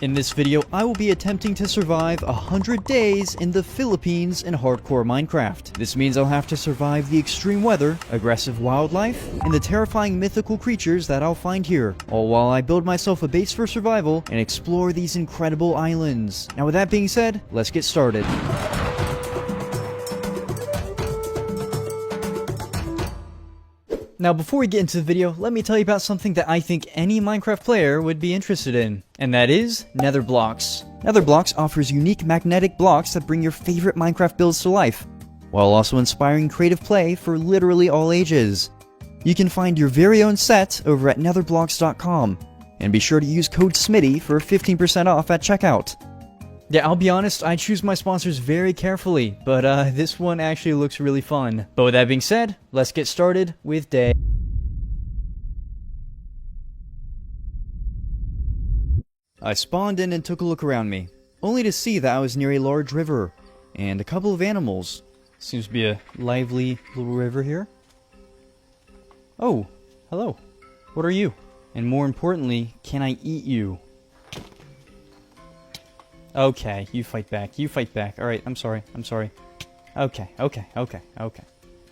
In this video, I will be attempting to survive 100 days in the Philippines in hardcore Minecraft. This means I'll have to survive the extreme weather, aggressive wildlife, and the terrifying mythical creatures that I'll find here, all while I build myself a base for survival and explore these incredible islands. Now with that being said, let's get started. Now before we get into the video, let me tell you about something that I think any Minecraft player would be interested in, and that is Nether Blocks. Nether Blocks offers unique magnetic blocks that bring your favorite Minecraft builds to life, while also inspiring creative play for literally all ages. You can find your very own set over at netherblocks.com, and be sure to use code SMITTY for 15% off at checkout. Yeah, I'll be honest, I choose my sponsors very carefully, but this one actually looks really fun. But with that being said, let's get started with day. I spawned in and took a look around me, only to see that I was near a large river, and a couple of animals. Seems to be a lively little river here. Oh, hello. What are you? And more importantly, can I eat you? Okay, you fight back. You fight back. Alright, I'm sorry. Okay.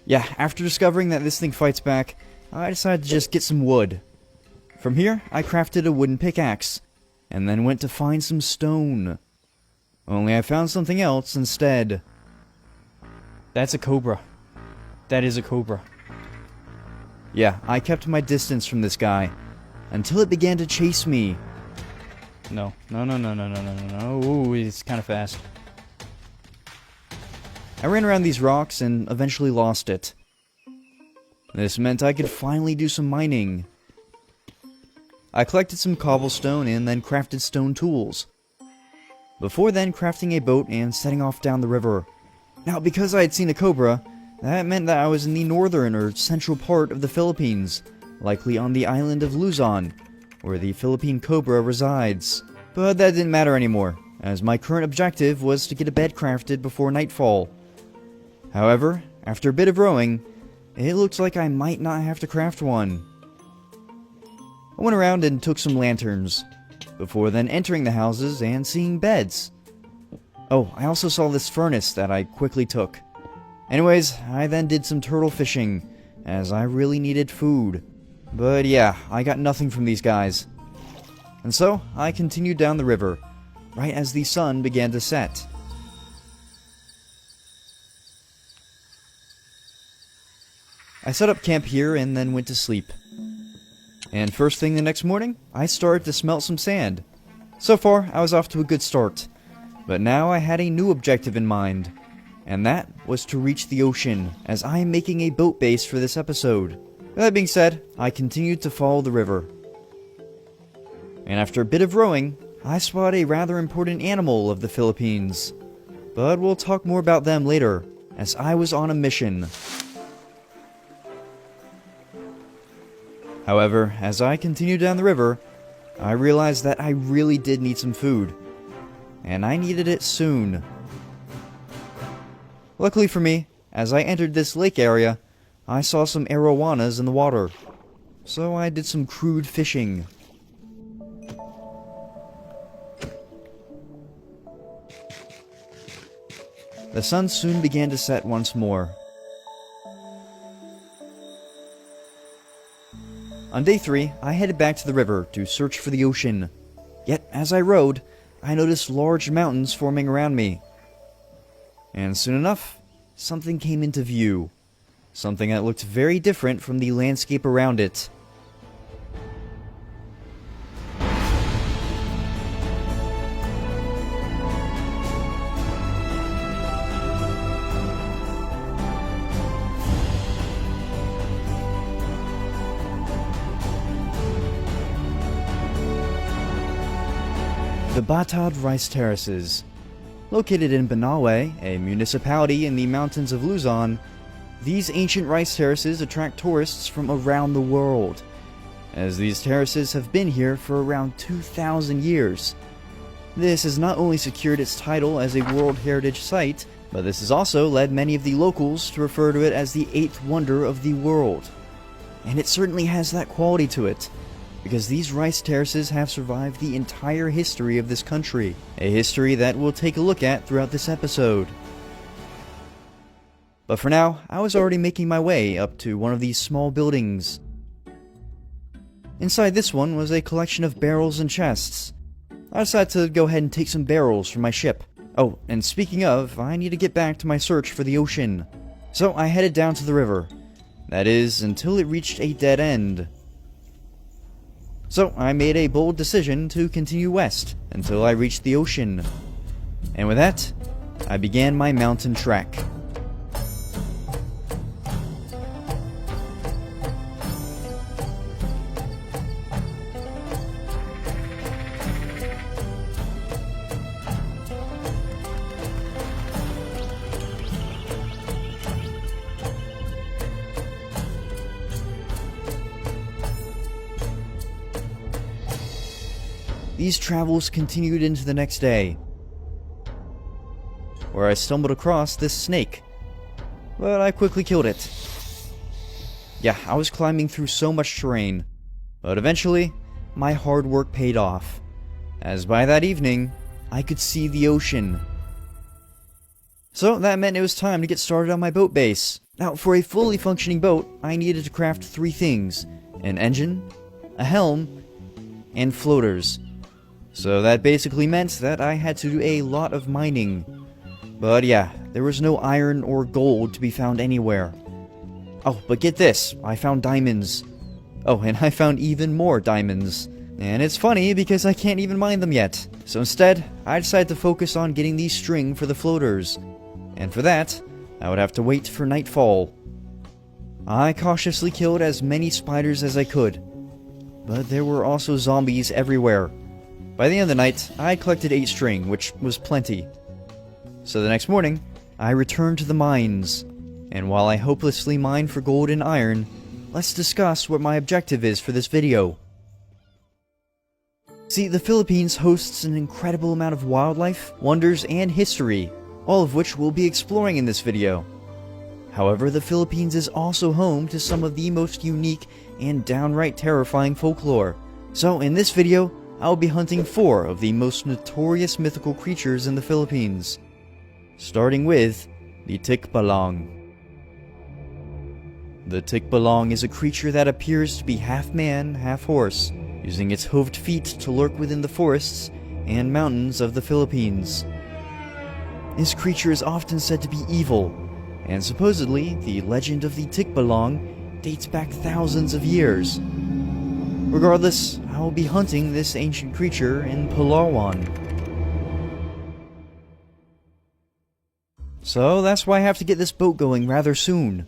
Yeah, after discovering that this thing fights back, I decided to just get some wood. From here, I crafted a wooden pickaxe, and then went to find some stone. Only I found something else instead. That's a cobra. That is a cobra. Yeah, I kept my distance from this guy, until it began to chase me. No. Ooh, it's kind of fast. I ran around these rocks and eventually lost it. This meant I could finally do some mining. I collected some cobblestone and then crafted stone tools. Before then, crafting a boat and setting off down the river. Now, because I had seen a cobra, that meant that I was in the northern or central part of the Philippines, likely on the island of Luzon, where the Philippine cobra resides. But that didn't matter anymore, as my current objective was to get a bed crafted before nightfall. However, after a bit of rowing, it looked like I might not have to craft one. I went around and took some lanterns, before then entering the houses and seeing beds. Oh, I also saw this furnace that I quickly took. Anyways, I then did some turtle fishing, as I really needed food. But yeah, I got nothing from these guys. And so, I continued down the river, right as the sun began to set. I set up camp here and then went to sleep. And first thing the next morning, I started to smelt some sand. So far, I was off to a good start. But now I had a new objective in mind, and that was to reach the ocean, as I am making a boat base for this episode. With that being said, I continued to follow the river. And after a bit of rowing, I spotted a rather important animal of the Philippines. But we'll talk more about them later, as I was on a mission. However, as I continued down the river, I realized that I really did need some food. And I needed it soon. Luckily for me, as I entered this lake area, I saw some arowanas in the water, so I did some crude fishing. The sun soon began to set once more. On day 3, I headed back to the river to search for the ocean. Yet, as I rowed, I noticed large mountains forming around me. And soon enough, something came into view. Something that looked very different from the landscape around it. The Batad Rice Terraces. Located in Banawe, a municipality in the mountains of Luzon, these ancient rice terraces attract tourists from around the world, as these terraces have been here for around 2,000 years. This has not only secured its title as a World Heritage Site, but this has also led many of the locals to refer to it as the 8th wonder of the world. And it certainly has that quality to it. because these rice terraces have survived the entire history of this country, a history that we'll take a look at throughout this episode. But for now, I was already making my way up to one of these small buildings. Inside this one was a collection of barrels and chests. I decided to go ahead and take some barrels from my ship. Oh, and speaking of, I need to get back to my search for the ocean. So I headed down to the river. That is, until it reached a dead end. So I made a bold decision to continue west until I reached the ocean. And with that, I began my mountain trek. These travels continued into the next day, where I stumbled across this snake, but I quickly killed it. Yeah, I was climbing through so much terrain, but eventually, my hard work paid off, as by that evening, I could see the ocean. So that meant it was time to get started on my boat base. Now, for a fully functioning boat, I needed to craft 3 things: an engine, a helm, and floaters. So that basically meant that I had to do a lot of mining. But yeah, there was no iron or gold to be found anywhere. Oh, but get this, I found diamonds. Oh, and I found even more diamonds. And it's funny because I can't even mine them yet. So instead, I decided to focus on getting the string for the floaters. And for that, I would have to wait for nightfall. I cautiously killed as many spiders as I could. But there were also zombies everywhere. By the end of the night, I had collected 8 string, which was plenty. So the next morning, I returned to the mines. And while I hopelessly mine for gold and iron, let's discuss what my objective is for this video. See, the Philippines hosts an incredible amount of wildlife, wonders, and history, all of which we'll be exploring in this video. However, the Philippines is also home to some of the most unique and downright terrifying folklore. So in this video, I'll be hunting 4 of the most notorious mythical creatures in the Philippines, starting with the Tikbalang. The Tikbalang is a creature that appears to be half man, half horse, using its hooved feet to lurk within the forests and mountains of the Philippines. This creature is often said to be evil, and supposedly the legend of the Tikbalang dates back thousands of years. Regardless, I will be hunting this ancient creature in Palawan. So that's why I have to get this boat going rather soon.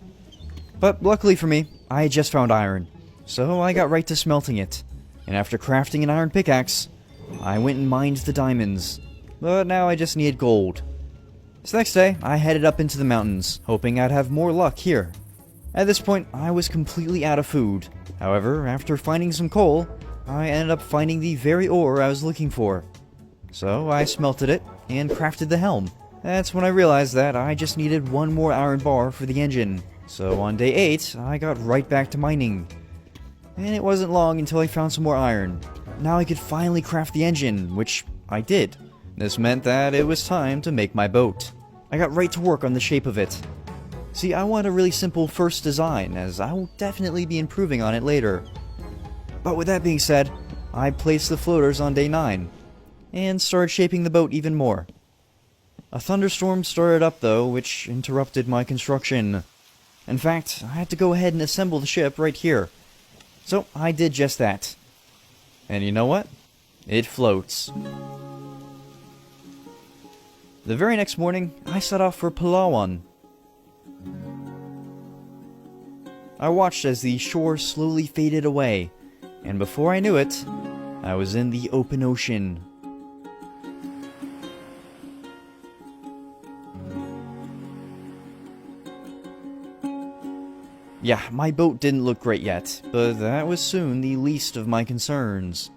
But luckily for me, I just found iron, so I got right to smelting it. And after crafting an iron pickaxe, I went and mined the diamonds. But now I just needed gold. So next day, I headed up into the mountains, hoping I'd have more luck here. At this point, I was completely out of food. However, after finding some coal, I ended up finding the very ore I was looking for. So I smelted it and crafted the helm. That's when I realized that I just needed 1 more iron bar for the engine. So on day 8, I got right back to mining. And it wasn't long until I found some more iron. Now I could finally craft the engine, which I did. This meant that it was time to make my boat. I got right to work on the shape of it. See, I want a really simple first design, as I will definitely be improving on it later. But with that being said, I placed the floaters on day 9, and started shaping the boat even more. A thunderstorm started up though, which interrupted my construction. In fact, I had to go ahead and assemble the ship right here. So I did just that. And you know what? It floats. The very next morning, I set off for Palawan. I watched as the shore slowly faded away, and before I knew it, I was in the open ocean. Yeah, my boat didn't look great yet, but that was soon the least of my concerns.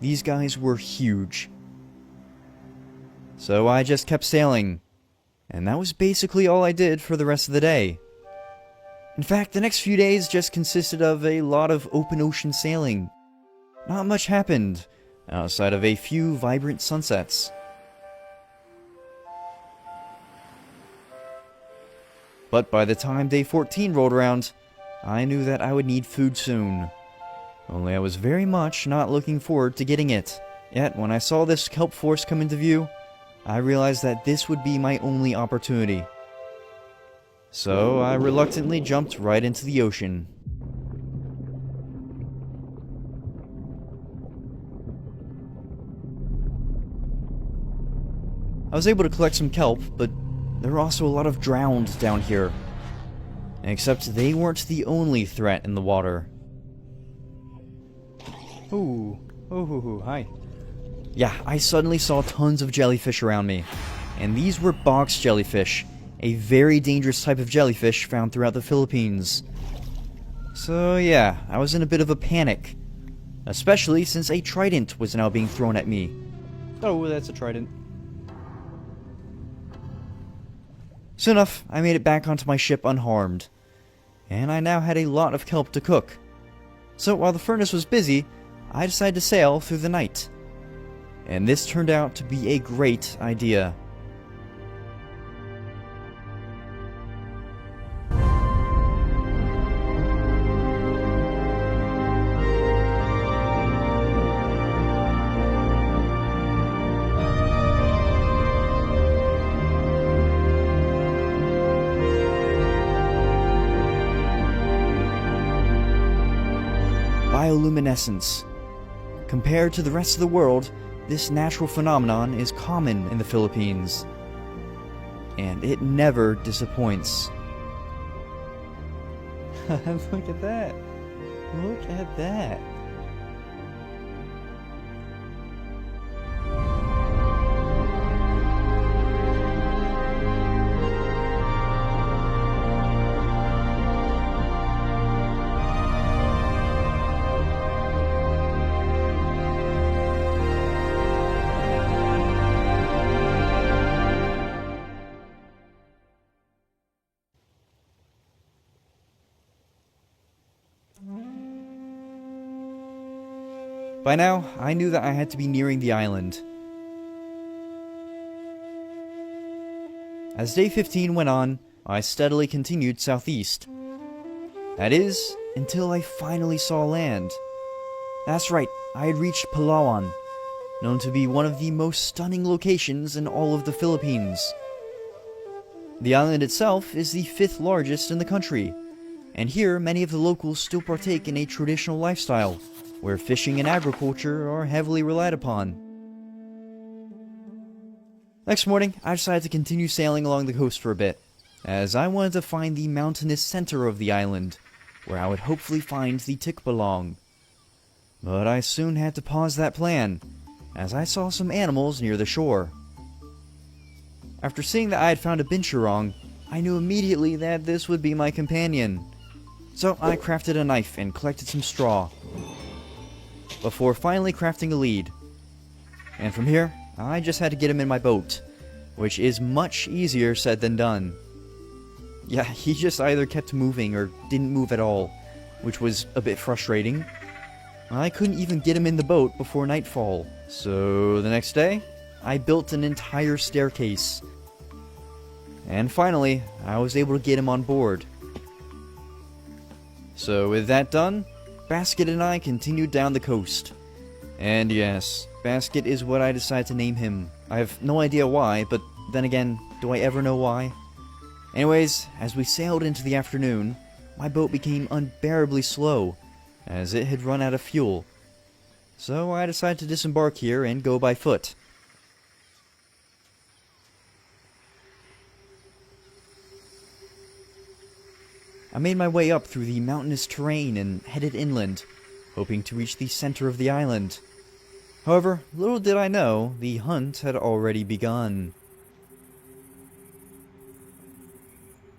These guys were huge. So I just kept sailing. And that was basically all I did for the rest of the day. In fact, the next few days just consisted of a lot of open ocean sailing. Not much happened, outside of a few vibrant sunsets. But by the time day 14 rolled around, I knew that I would need food soon. Only I was very much not looking forward to getting it. Yet, when I saw this kelp forest come into view, I realized that this would be my only opportunity. So I reluctantly jumped right into the ocean. I was able to collect some kelp, but there were also a lot of drowned down here. Except they weren't the only threat in the water. Ooh. Oh, hi. Yeah, I suddenly saw tons of jellyfish around me. And these were box jellyfish, a very dangerous type of jellyfish found throughout the Philippines. So yeah, I was in a bit of a panic. Especially since a trident was now being thrown at me. Oh, that's a trident. Soon enough, I made it back onto my ship unharmed. And I now had a lot of kelp to cook. So while the furnace was busy, I decided to sail through the night. And this turned out to be a great idea. Bioluminescence. Compared to the rest of the world, this natural phenomenon is common in the Philippines. And it never disappoints. Look at that. Look at that. By now, I knew that I had to be nearing the island. As day 15 went on, I steadily continued southeast. That is, until I finally saw land. That's right, I had reached Palawan, known to be one of the most stunning locations in all of the Philippines. The island itself is the 5th largest in the country, and here many of the locals still partake in a traditional lifestyle, where fishing and agriculture are heavily relied upon. Next morning, I decided to continue sailing along the coast for a bit, as I wanted to find the mountainous center of the island, where I would hopefully find the Tikbalang. But I soon had to pause that plan, as I saw some animals near the shore. After seeing that I had found a binturong, I knew immediately that this would be my companion. So I crafted a knife and collected some straw, before finally crafting a lead. And from here, I just had to get him in my boat, which is much easier said than done. Yeah, he just either kept moving or didn't move at all, which was a bit frustrating. I couldn't even get him in the boat before nightfall, so the next day, I built an entire staircase. And finally, I was able to get him on board. So with that done, Basket and I continued down the coast. And yes, Basket is what I decided to name him. I have no idea why, but then again, do I ever know why? Anyways, as we sailed into the afternoon, my boat became unbearably slow, as it had run out of fuel. So I decided to disembark here and go by foot. I made my way up through the mountainous terrain and headed inland, hoping to reach the center of the island. However, little did I know, the hunt had already begun.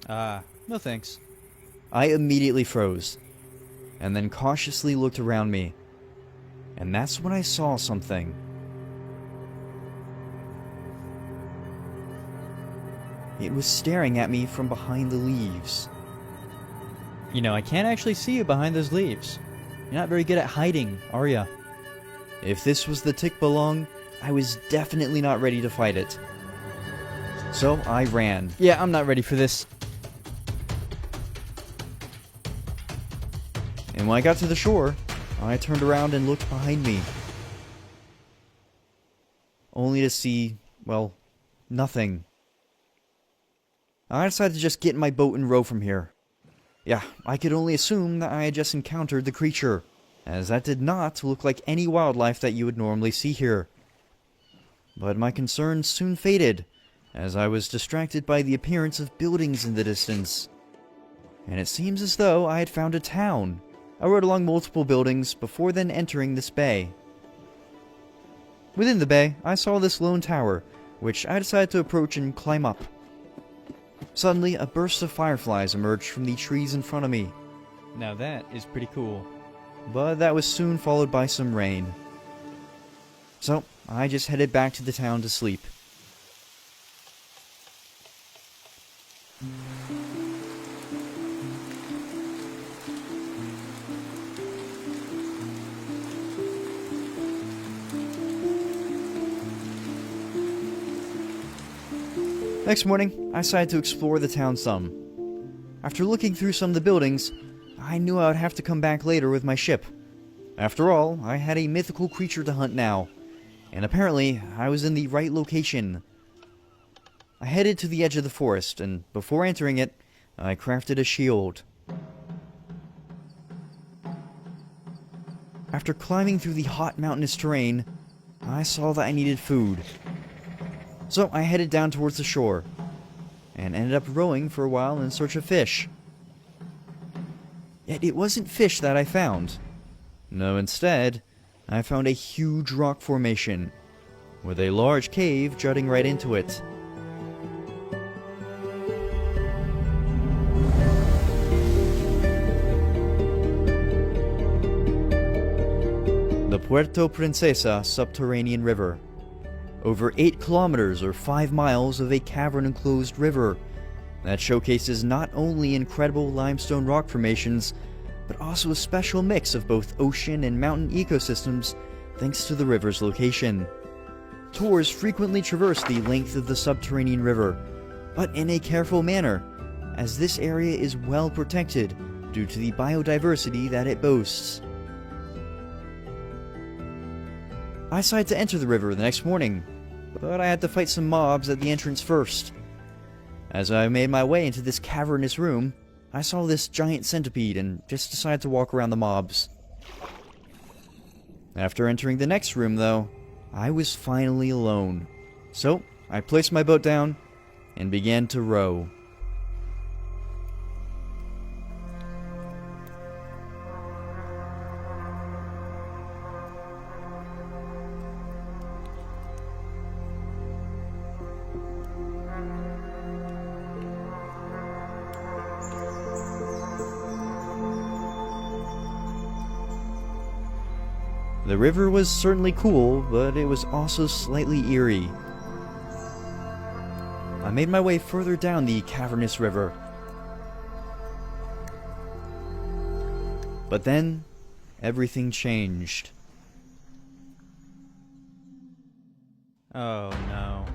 No thanks. I immediately froze, and then cautiously looked around me. And that's when I saw something. It was staring at me from behind the leaves. You know, I can't actually see you behind those leaves. You're not very good at hiding, are ya? If this was the Tikbalong, I was definitely not ready to fight it. So I ran. Yeah, I'm not ready for this. And when I got to the shore, I turned around and looked behind me. Only to see, well, nothing. I decided to just get in my boat and row from here. Yeah, I could only assume that I had just encountered the creature, as that did not look like any wildlife that you would normally see here. But my concerns soon faded, as I was distracted by the appearance of buildings in the distance. And it seems as though I had found a town. I rode along multiple buildings before then entering this bay. Within the bay, I saw this lone tower, which I decided to approach and climb up. Suddenly, a burst of fireflies emerged from the trees in front of me. Now that is pretty cool. But that was soon followed by some rain. So, I just headed back to the town to sleep. Next morning, I decided to explore the town some. After looking through some of the buildings, I knew I would have to come back later with my ship. After all, I had a mythical creature to hunt now, and apparently I was in the right location. I headed to the edge of the forest, and before entering it, I crafted a shield. After climbing through the hot mountainous terrain, I saw that I needed food. So I headed down towards the shore, and ended up rowing for a while in search of fish. Yet it wasn't fish that I found. No, instead, I found a huge rock formation, with a large cave jutting right into it. The Puerto Princesa subterranean river. Over 8 kilometers or 5 miles of a cavern-enclosed river that showcases not only incredible limestone rock formations, but also a special mix of both ocean and mountain ecosystems thanks to the river's location. Tours frequently traverse the length of the subterranean river, but in a careful manner, as this area is well protected due to the biodiversity that it boasts. I decided to enter the river the next morning, but I had to fight some mobs at the entrance first. As I made my way into this cavernous room, I saw this giant centipede and just decided to walk around the mobs. After entering the next room, though, I was finally alone. So, I placed my boat down and began to row. The river was certainly cool, but it was also slightly eerie. I made my way further down the cavernous river. But then, everything changed. Oh no.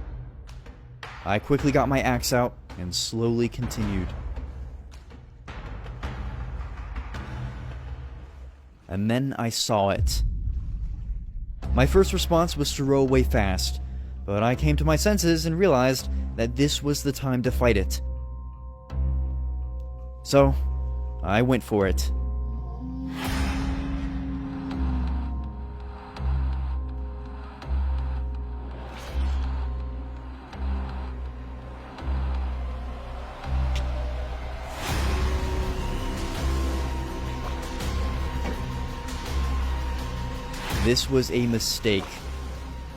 I quickly got my axe out and slowly continued. And then I saw it. My first response was to row away fast, but I came to my senses and realized that this was the time to fight it. So, I went for it. This was a mistake.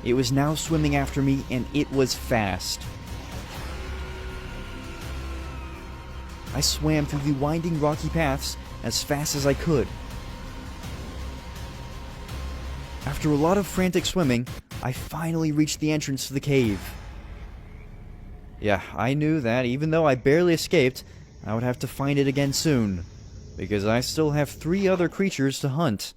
It was now swimming after me, and it was fast. I swam through the winding rocky paths as fast as I could. After a lot of frantic swimming, I finally reached the entrance to the cave. Yeah, I knew that even though I barely escaped, I would have to find it again soon, because I still have 3 other creatures to hunt.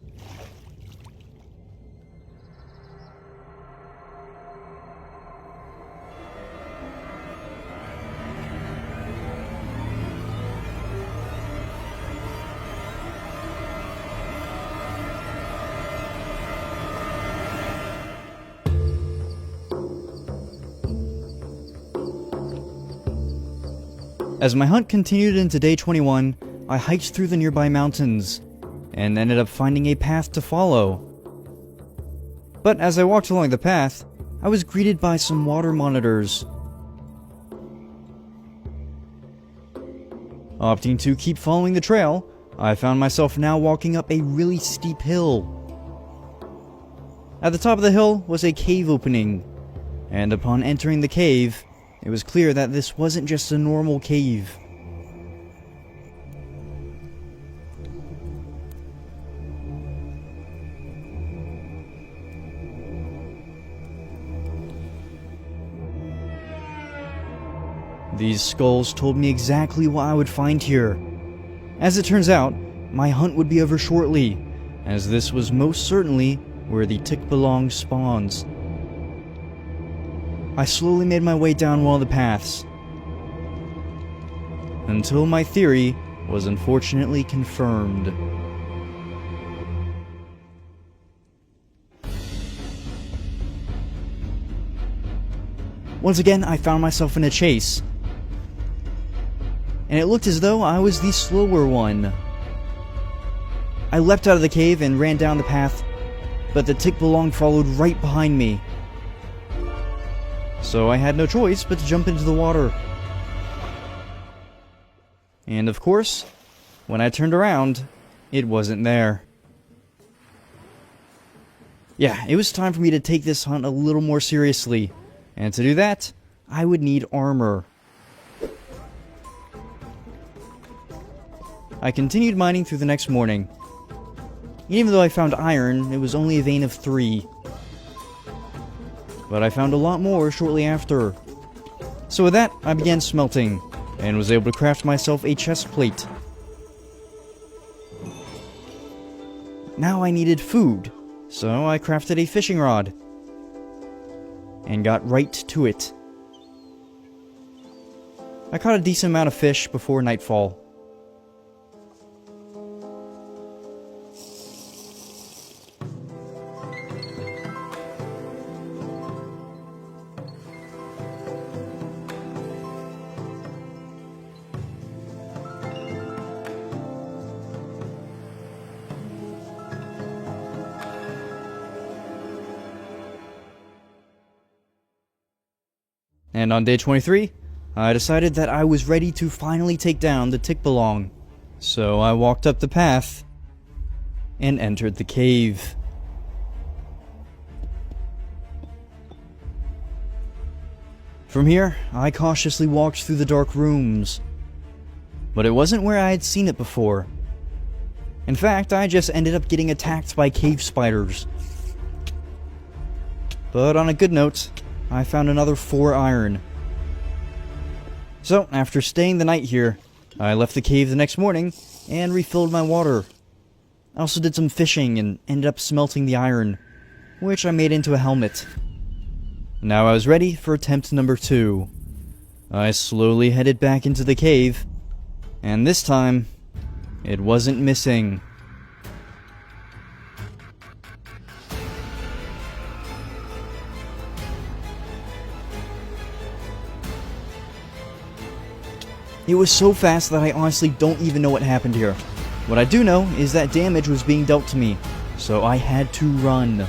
As my hunt continued into day 21, I hiked through the nearby mountains, and ended up finding a path to follow. But as I walked along the path, I was greeted by some water monitors. Opting to keep following the trail, I found myself now walking up a really steep hill. At the top of the hill was a cave opening, and upon entering the cave, it was clear that this wasn't just a normal cave. These skulls told me exactly what I would find here. As it turns out, my hunt would be over shortly, as this was most certainly where the Tikbalong spawns. I slowly made my way down one of the paths, until my theory was unfortunately confirmed. Once again, I found myself in a chase, and it looked as though I was the slower one. I leapt out of the cave and ran down the path, but the Tikbalong followed right behind me. So I had no choice but to jump into the water. And of course, when I turned around, it wasn't there. Yeah, it was time for me to take this hunt a little more seriously, and to do that, I would need armor. I continued mining through the next morning. Even though I found iron, it was only a vein of 3. But I found a lot more shortly after. So with that, I began smelting, and was able to craft myself a chest plate. Now I needed food, so I crafted a fishing rod, and got right to it. I caught a decent amount of fish before nightfall. And on day 23, I decided that I was ready to finally take down the Tikbalong. So I walked up the path and entered the cave. From here, I cautiously walked through the dark rooms. But it wasn't where I had seen it before. In fact, I just ended up getting attacked by cave spiders. But on a good note, I found another 4 iron. So, after staying the night here, I left the cave the next morning and refilled my water. I also did some fishing and ended up smelting the iron, which I made into a helmet. Now I was ready for attempt number 2. I slowly headed back into the cave, and this time, it wasn't missing. It was so fast that I honestly don't even know what happened here. What I do know is that damage was being dealt to me, so I had to run.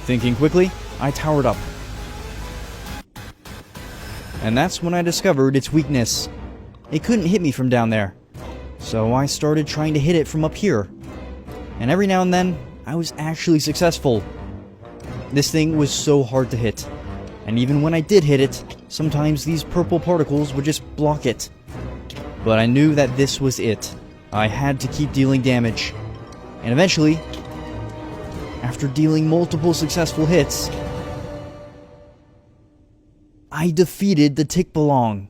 Thinking quickly, I towered up. And that's when I discovered its weakness. It couldn't hit me from down there, so I started trying to hit it from up here. And every now and then, I was actually successful. This thing was so hard to hit. And even when I did hit it, sometimes these purple particles would just block it. But I knew that this was it. I had to keep dealing damage. And eventually, after dealing multiple successful hits, I defeated the Tikbalong.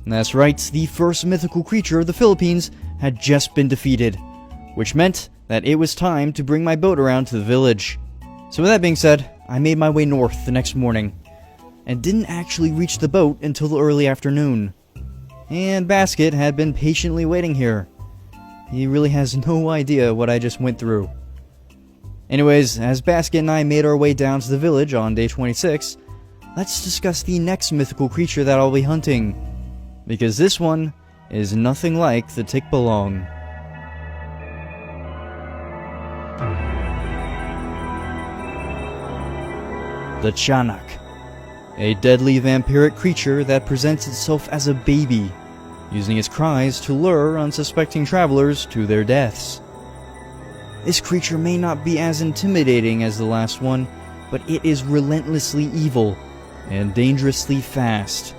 That's right, the first mythical creature of the Philippines had just been defeated, which meant that it was time to bring my boat around to the village. So with that being said, I made my way north the next morning, and didn't actually reach the boat until the early afternoon. And Basket had been patiently waiting here. He really has no idea what I just went through. Anyways, as Basket and I made our way down to the village on day 26, let's discuss the next mythical creature that I'll be hunting, because this one is nothing like the Tikbalong. The Tiyanak, a deadly vampiric creature that presents itself as a baby, using its cries to lure unsuspecting travelers to their deaths. This creature may not be as intimidating as the last one, but it is relentlessly evil and dangerously fast.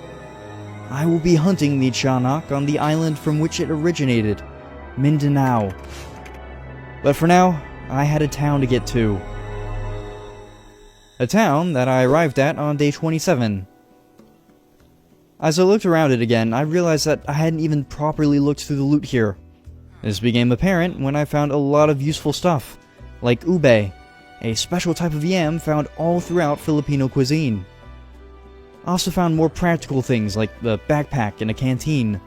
I will be hunting the Tiyanak on the island from which it originated, Mindanao. But for now, I had a town to get to. A town that I arrived at on day 27. As I looked around it again, I realized that I hadn't even properly looked through the loot here. This became apparent when I found a lot of useful stuff, like ube, a special type of yam found all throughout Filipino cuisine. I also found more practical things like the backpack and a canteen.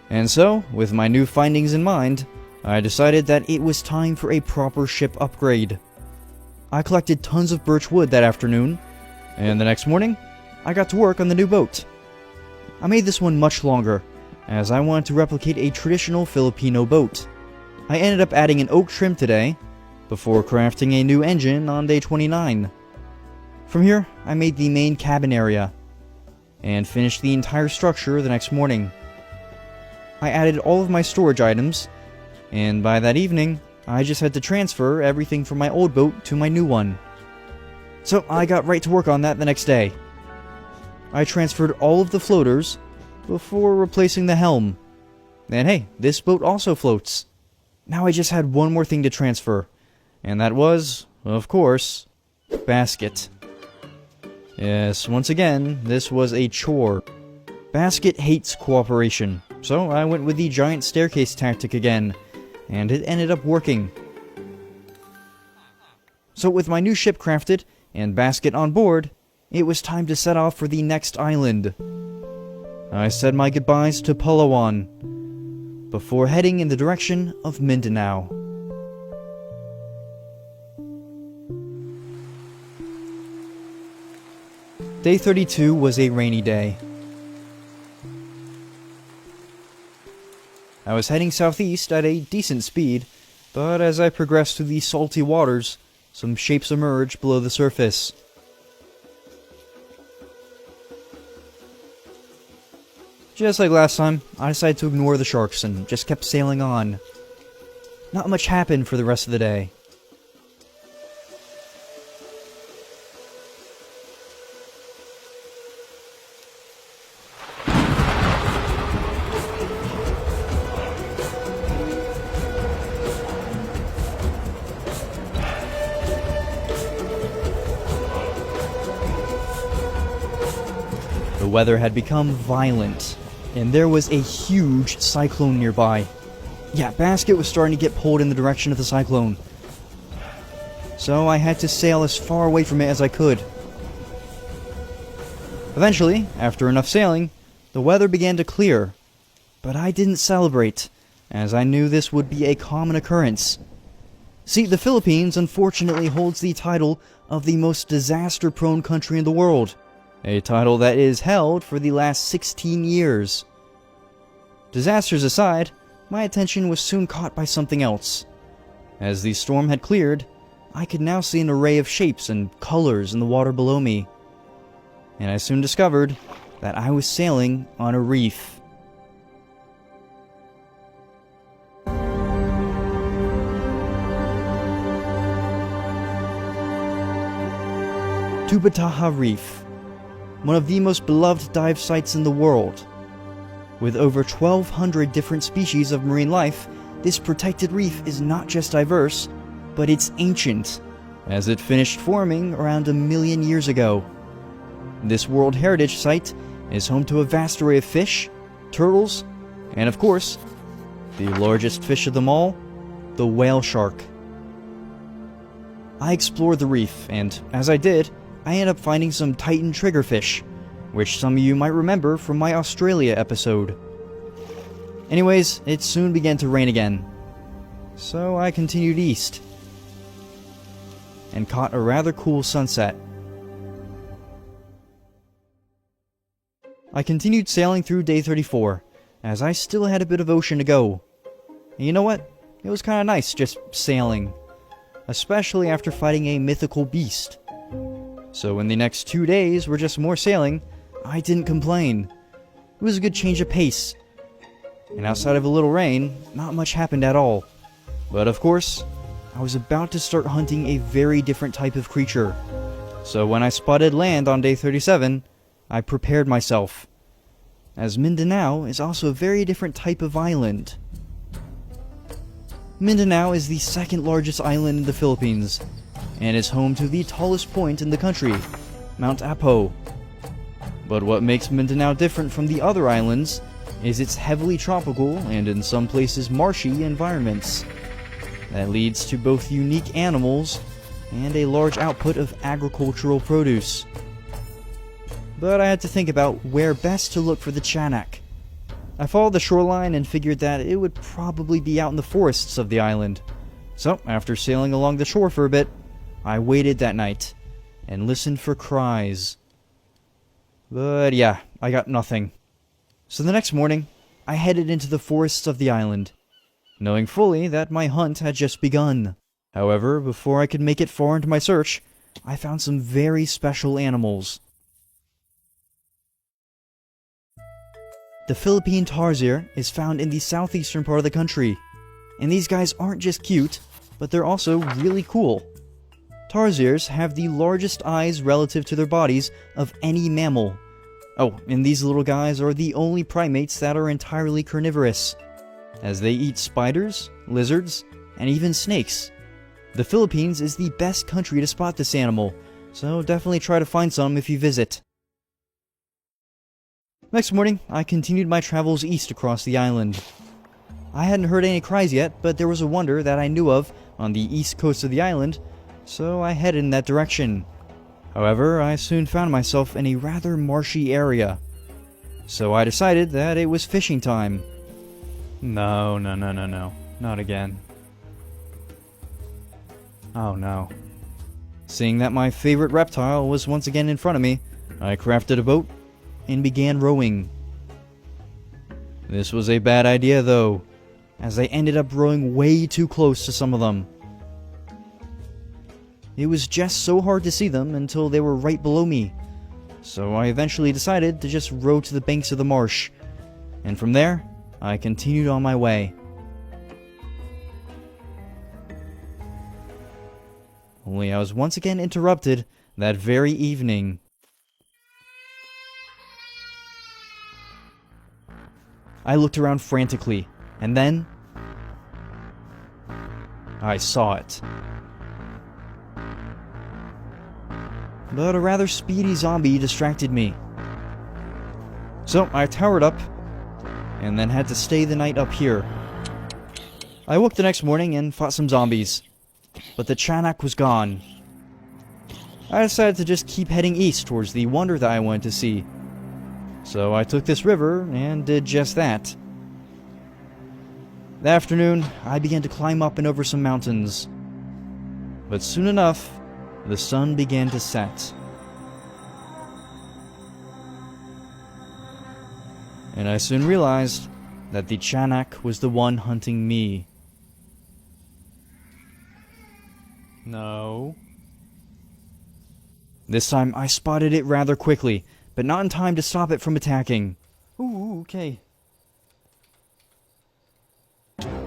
And so, with my new findings in mind, I decided that it was time for a proper ship upgrade. I collected tons of birch wood that afternoon, and the next morning, I got to work on the new boat. I made this one much longer, as I wanted to replicate a traditional Filipino boat. I ended up adding an oak trim today, before crafting a new engine on day 29. From here, I made the main cabin area, and finished the entire structure the next morning. I added all of my storage items, and by that evening, I just had to transfer everything from my old boat to my new one. So I got right to work on that the next day. I transferred all of the floaters before replacing the helm. And hey, this boat also floats. Now I just had one more thing to transfer, and that was, of course, Basket. Yes, once again, this was a chore. Basket hates cooperation, so I went with the giant staircase tactic again, and it ended up working. So with my new ship crafted, and Basket on board, it was time to set off for the next island. I said my goodbyes to Palawan, before heading in the direction of Mindanao. Day 32 was a rainy day. I was heading southeast at a decent speed, but as I progressed through the salty waters, some shapes emerged below the surface. Just like last time, I decided to ignore the sharks and just kept sailing on. Not much happened for the rest of the day. The weather had become violent, and there was a huge cyclone nearby. Yeah, Basket was starting to get pulled in the direction of the cyclone. So I had to sail as far away from it as I could. Eventually, after enough sailing, the weather began to clear. But I didn't celebrate, as I knew this would be a common occurrence. See, the Philippines unfortunately holds the title of the most disaster-prone country in the world. A title that is held for the last 16 years. Disasters aside, my attention was soon caught by something else. As the storm had cleared, I could now see an array of shapes and colors in the water below me. And I soon discovered that I was sailing on a reef. Tubataha Reef, one of the most beloved dive sites in the world. With over 1,200 different species of marine life, this protected reef is not just diverse, but it's ancient, as it finished forming around 1 million years ago. This World Heritage Site is home to a vast array of fish, turtles, and of course, the largest fish of them all, the whale shark. I explored the reef, and as I did, I ended up finding some Titan triggerfish, which some of you might remember from my Australia episode. Anyways, it soon began to rain again, so I continued east, and caught a rather cool sunset. I continued sailing through day 34, as I still had a bit of ocean to go. And you know what? It was kinda nice just sailing, especially after fighting a mythical beast. So when the next 2 days were just more sailing, I didn't complain. It was a good change of pace. And outside of a little rain, not much happened at all. But of course, I was about to start hunting a very different type of creature. So when I spotted land on day 37, I prepared myself, as Mindanao is also a very different type of island. Mindanao is the second largest island in the Philippines, and is home to the tallest point in the country, Mount Apo. But what makes Mindanao different from the other islands is its heavily tropical, and in some places marshy, environments. That leads to both unique animals and a large output of agricultural produce. But I had to think about where best to look for the Chanak. I followed the shoreline and figured that it would probably be out in the forests of the island. So, after sailing along the shore for a bit, I waited that night and listened for cries. But yeah, I got nothing. So the next morning, I headed into the forests of the island, knowing fully that my hunt had just begun. However, before I could make it far into my search, I found some very special animals. The Philippine tarsier is found in the southeastern part of the country, and these guys aren't just cute, but they're also really cool. Tarsiers have the largest eyes relative to their bodies of any mammal. Oh, and these little guys are the only primates that are entirely carnivorous, as they eat spiders, lizards, and even snakes. The Philippines is the best country to spot this animal, so definitely try to find some if you visit. Next morning, I continued my travels east across the island. I hadn't heard any cries yet, but there was a wonder that I knew of on the east coast of the island, so I headed in that direction. However, I soon found myself in a rather marshy area, so I decided that it was fishing time. No, not again. Oh no. Seeing that my favorite reptile was once again in front of me, I crafted a boat and began rowing. This was a bad idea though, as I ended up rowing way too close to some of them. It was just so hard to see them until they were right below me, so I eventually decided to just row to the banks of the marsh, and from there, I continued on my way. Only I was once again interrupted that very evening. I looked around frantically, and then I saw it. But a rather speedy zombie distracted me. So I towered up, and then had to stay the night up here. I woke the next morning and fought some zombies, but the Chanak was gone. I decided to just keep heading east towards the wonder that I wanted to see. So I took this river and did just that. That afternoon, I began to climb up and over some mountains. But soon enough, the sun began to set. And I soon realized that the Chanak was the one hunting me. No. This time I spotted it rather quickly, but not in time to stop it from attacking. Ooh, okay.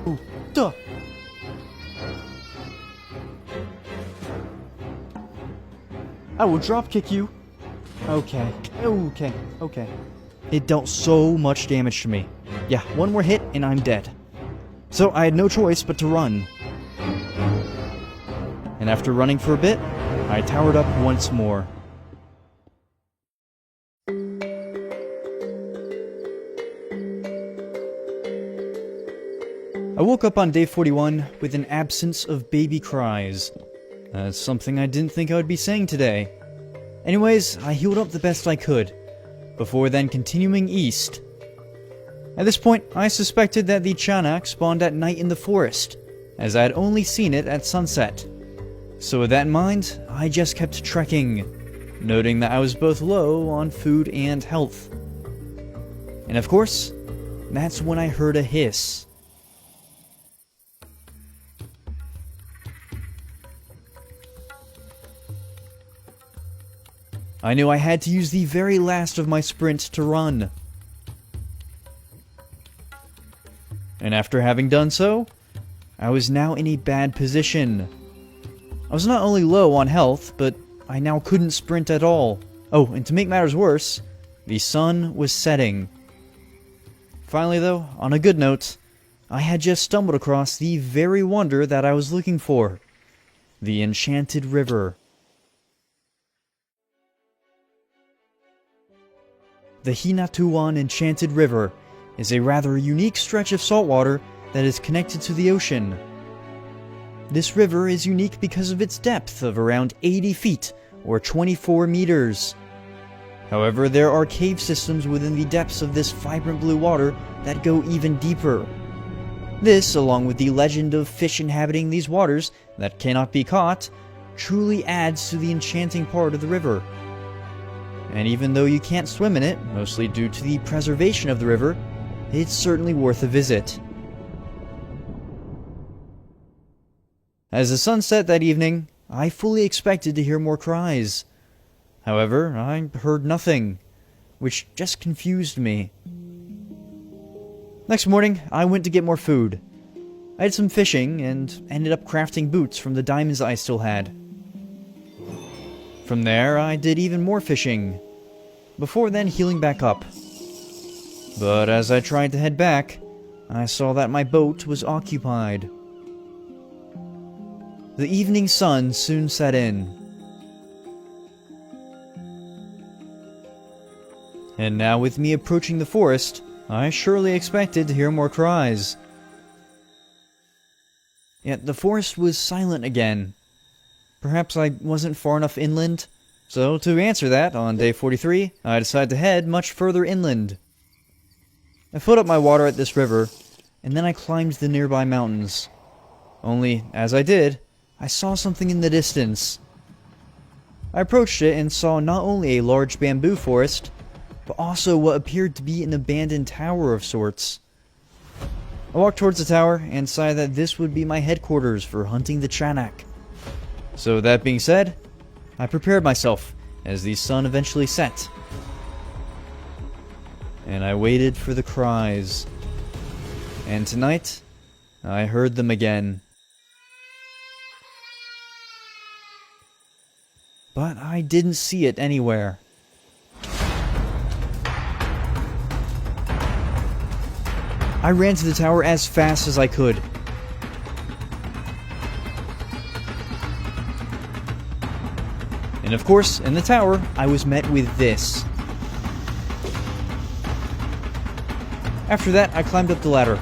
Ooh, duh! I will drop kick you. Okay. Okay. It dealt so much damage to me. Yeah, one more hit and I'm dead. So I had no choice but to run. And after running for a bit, I towered up once more. I woke up on day 41 with an absence of baby cries. That's something I didn't think I would be saying today. Anyways, I healed up the best I could, before then continuing east. At this point, I suspected that the Chanak spawned at night in the forest, as I had only seen it at sunset. So with that in mind, I just kept trekking, noting that I was both low on food and health. And of course, that's when I heard a hiss. I knew I had to use the very last of my sprint to run. And after having done so, I was now in a bad position. I was not only low on health, but I now couldn't sprint at all. Oh, and to make matters worse, the sun was setting. Finally though, on a good note, I had just stumbled across the very wonder that I was looking for. The Enchanted River. The Hinatuan Enchanted River is a rather unique stretch of saltwater that is connected to the ocean. This river is unique because of its depth of around 80 feet, or 24 meters. However, there are cave systems within the depths of this vibrant blue water that go even deeper. This, along with the legend of fish inhabiting these waters that cannot be caught, truly adds to the enchanting part of the river. And even though you can't swim in it, mostly due to the preservation of the river, it's certainly worth a visit. As the sun set that evening, I fully expected to hear more cries. However, I heard nothing, which just confused me. Next morning, I went to get more food. I did some fishing and ended up crafting boots from the diamonds I still had. From there, I did even more fishing, before then healing back up. But as I tried to head back, I saw that my boat was occupied. The evening sun soon set in. And now with me approaching the forest, I surely expected to hear more cries. Yet the forest was silent again. Perhaps I wasn't far enough inland? So to answer that, on day 43, I decided to head much further inland. I filled up my water at this river, and then I climbed the nearby mountains. Only, as I did, I saw something in the distance. I approached it and saw not only a large bamboo forest, but also what appeared to be an abandoned tower of sorts. I walked towards the tower and decided that this would be my headquarters for hunting the Chanak. So that being said, I prepared myself as the sun eventually set. And I waited for the cries. And tonight, I heard them again. But I didn't see it anywhere. I ran to the tower as fast as I could. And of course, in the tower, I was met with this. After that, I climbed up the ladder.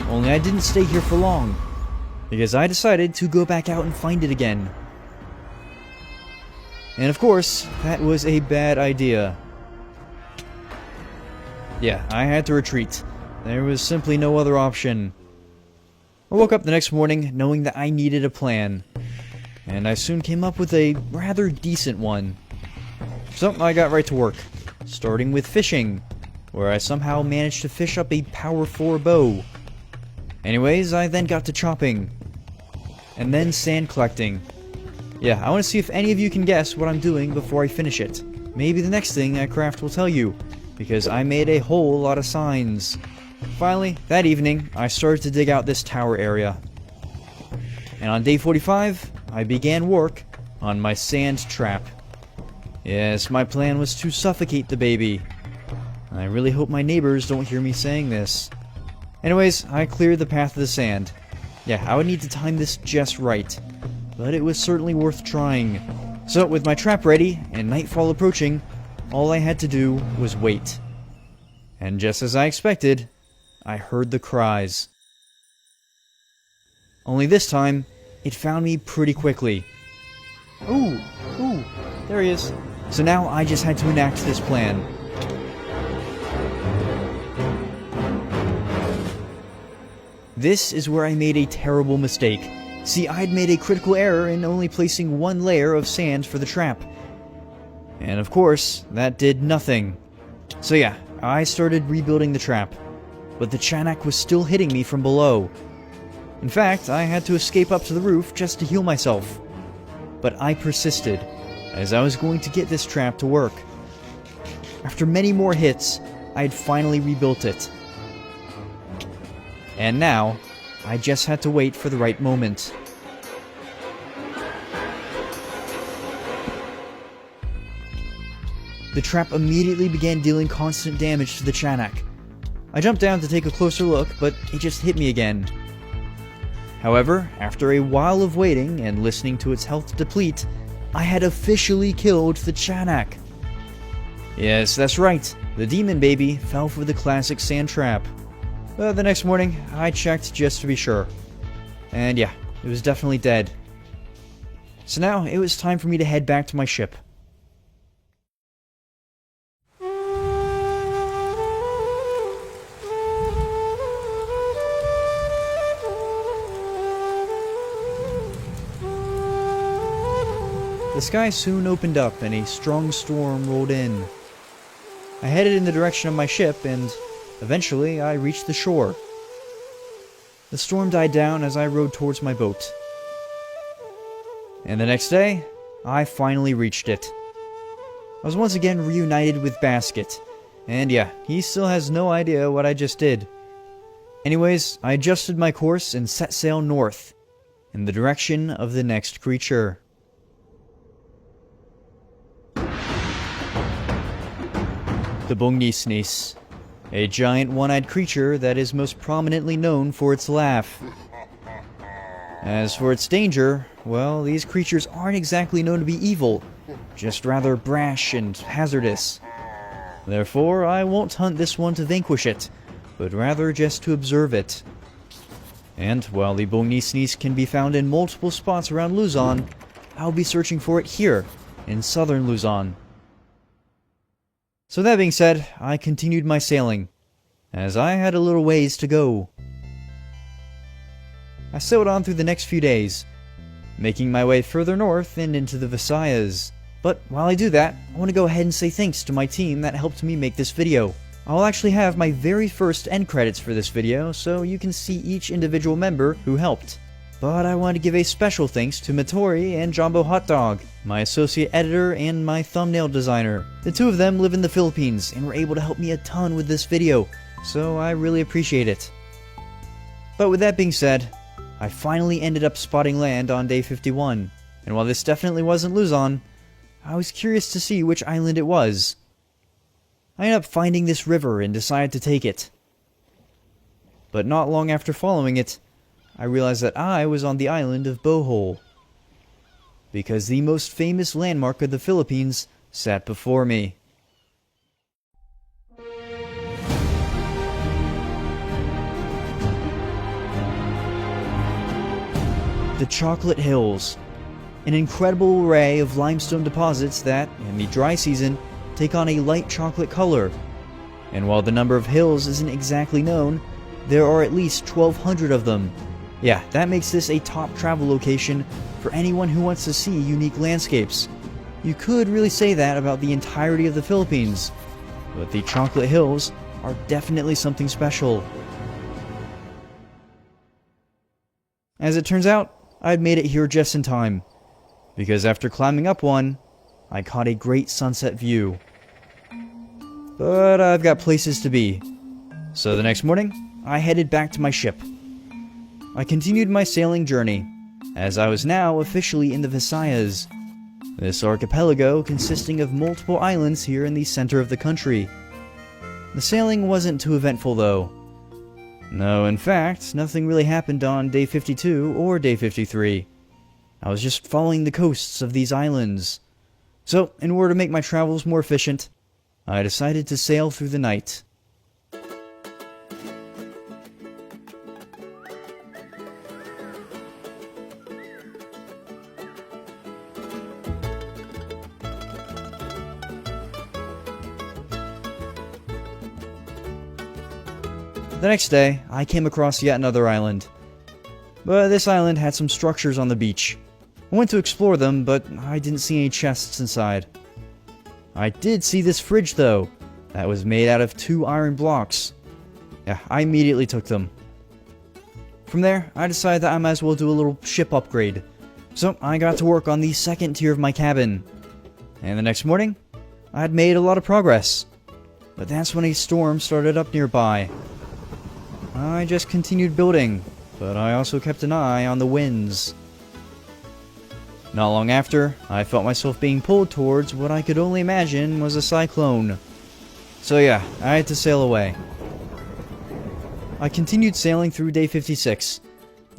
Only I didn't stay here for long, because I decided to go back out and find it again. And of course, that was a bad idea. Yeah, I had to retreat. There was simply no other option. I woke up the next morning knowing that I needed a plan. And I soon came up with a rather decent one. So I got right to work, starting with fishing, where I somehow managed to fish up a power 4 bow. Anyways, I then got to chopping. And then sand collecting. Yeah, I want to see if any of you can guess what I'm doing before I finish it. Maybe the next thing I craft will tell you, because I made a whole lot of signs. Finally, that evening, I started to dig out this tower area. And on day 45, I began work on my sand trap. Yes, my plan was to suffocate the baby. I really hope my neighbors don't hear me saying this. Anyways, I cleared the path of the sand. Yeah, I would need to time this just right, but it was certainly worth trying. So, with my trap ready and nightfall approaching, all I had to do was wait. And just as I expected, I heard the cries. Only this time, it found me pretty quickly. Ooh, there he is. So now I just had to enact this plan. This is where I made a terrible mistake. See, I'd made a critical error in only placing one layer of sand for the trap. And of course, that did nothing. So yeah, I started rebuilding the trap. But the Chanak was still hitting me from below. In fact, I had to escape up to the roof just to heal myself. But I persisted, as I was going to get this trap to work. After many more hits, I had finally rebuilt it. And now, I just had to wait for the right moment. The trap immediately began dealing constant damage to the Chanak. I jumped down to take a closer look, but it just hit me again. However, after a while of waiting and listening to its health deplete, I had officially killed the Chanak. Yes, that's right, the demon baby fell for the classic sand trap. The next morning, I checked just to be sure. And yeah, it was definitely dead. So now, it was time for me to head back to my ship. The sky soon opened up and a strong storm rolled in. I headed in the direction of my ship and eventually I reached the shore. The storm died down as I rowed towards my boat. And the next day, I finally reached it. I was once again reunited with Basket, and yeah, he still has no idea what I just did. Anyways, I adjusted my course and set sail north, in the direction of the next creature. The Bongnisnis, a giant one-eyed creature that is most prominently known for its laugh. As for its danger, well, these creatures aren't exactly known to be evil, just rather brash and hazardous. Therefore, I won't hunt this one to vanquish it, but rather just to observe it. And while the Bongnisnis can be found in multiple spots around Luzon, I'll be searching for it here, in southern Luzon. So that being said, I continued my sailing, as I had a little ways to go. I sailed on through the next few days, making my way further north and into the Visayas. But while I do that, I want to go ahead and say thanks to my team that helped me make this video. I'll actually have my very first end credits for this video, so you can see each individual member who helped. But I want to give a special thanks to Matori and Jumbo Hot Dog, my associate editor and my thumbnail designer. The two of them live in the Philippines and were able to help me a ton with this video, so I really appreciate it. But with that being said, I finally ended up spotting land on day 51, and while this definitely wasn't Luzon, I was curious to see which island it was. I ended up finding this river and decided to take it. But not long after following it, I realized that I was on the island of Bohol, because the most famous landmark of the Philippines sat before me. The Chocolate Hills, an incredible array of limestone deposits that, in the dry season, take on a light chocolate color. And while the number of hills isn't exactly known, there are at least 1,200 of them. Yeah, that makes this a top travel location for anyone who wants to see unique landscapes. You could really say that about the entirety of the Philippines, but the Chocolate Hills are definitely something special. As it turns out, I'd made it here just in time, because after climbing up one, I caught a great sunset view. But I've got places to be, so the next morning, I headed back to my ship. I continued my sailing journey, as I was now officially in the Visayas, this archipelago consisting of multiple islands here in the center of the country. The sailing wasn't too eventful though. No, in fact, nothing really happened on day 52 or day 53. I was just following the coasts of these islands. So, in order to make my travels more efficient, I decided to sail through the night. The next day, I came across yet another island. But this island had some structures on the beach. I went to explore them, but I didn't see any chests inside. I did see this fridge though, that was made out of 2 iron blocks. Yeah, I immediately took them. From there, I decided that I might as well do a little ship upgrade. So I got to work on the second tier of my cabin. And the next morning, I had made a lot of progress. But that's when a storm started up nearby. I just continued building, but I also kept an eye on the winds. Not long after, I felt myself being pulled towards what I could only imagine was a cyclone. So yeah, I had to sail away. I continued sailing through day 56,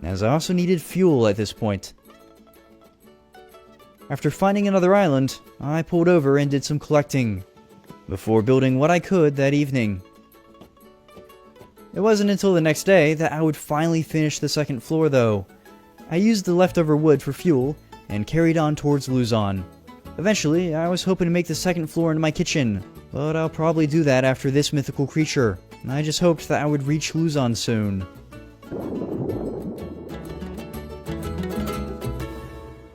as I also needed fuel at this point. After finding another island, I pulled over and did some collecting, before building what I could that evening. It wasn't until the next day that I would finally finish the second floor though. I used the leftover wood for fuel, and carried on towards Luzon. Eventually, I was hoping to make the second floor into my kitchen, but I'll probably do that after this mythical creature. I just hoped that I would reach Luzon soon.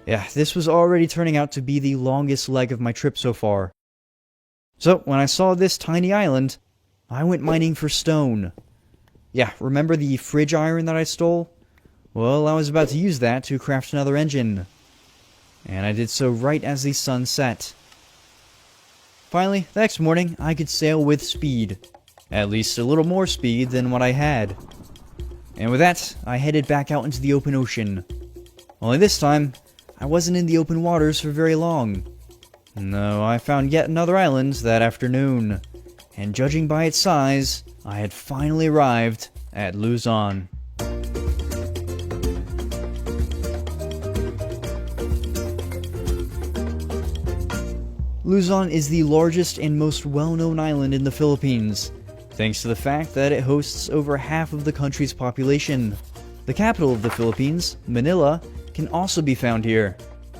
Yeah, this was already turning out to be the longest leg of my trip so far. So, when I saw this tiny island, I went mining for stone. Yeah, remember the fridge iron that I stole? Well, I was about to use that to craft another engine. And I did so right as the sun set. Finally, the next morning, I could sail with speed. At least a little more speed than what I had. And with that, I headed back out into the open ocean. Only this time, I wasn't in the open waters for very long. No, I found yet another island that afternoon. And judging by its size, I had finally arrived at Luzon. Luzon is the largest and most well-known island in the Philippines, thanks to the fact that it hosts over half of the country's population. The capital of the Philippines, Manila, can also be found here.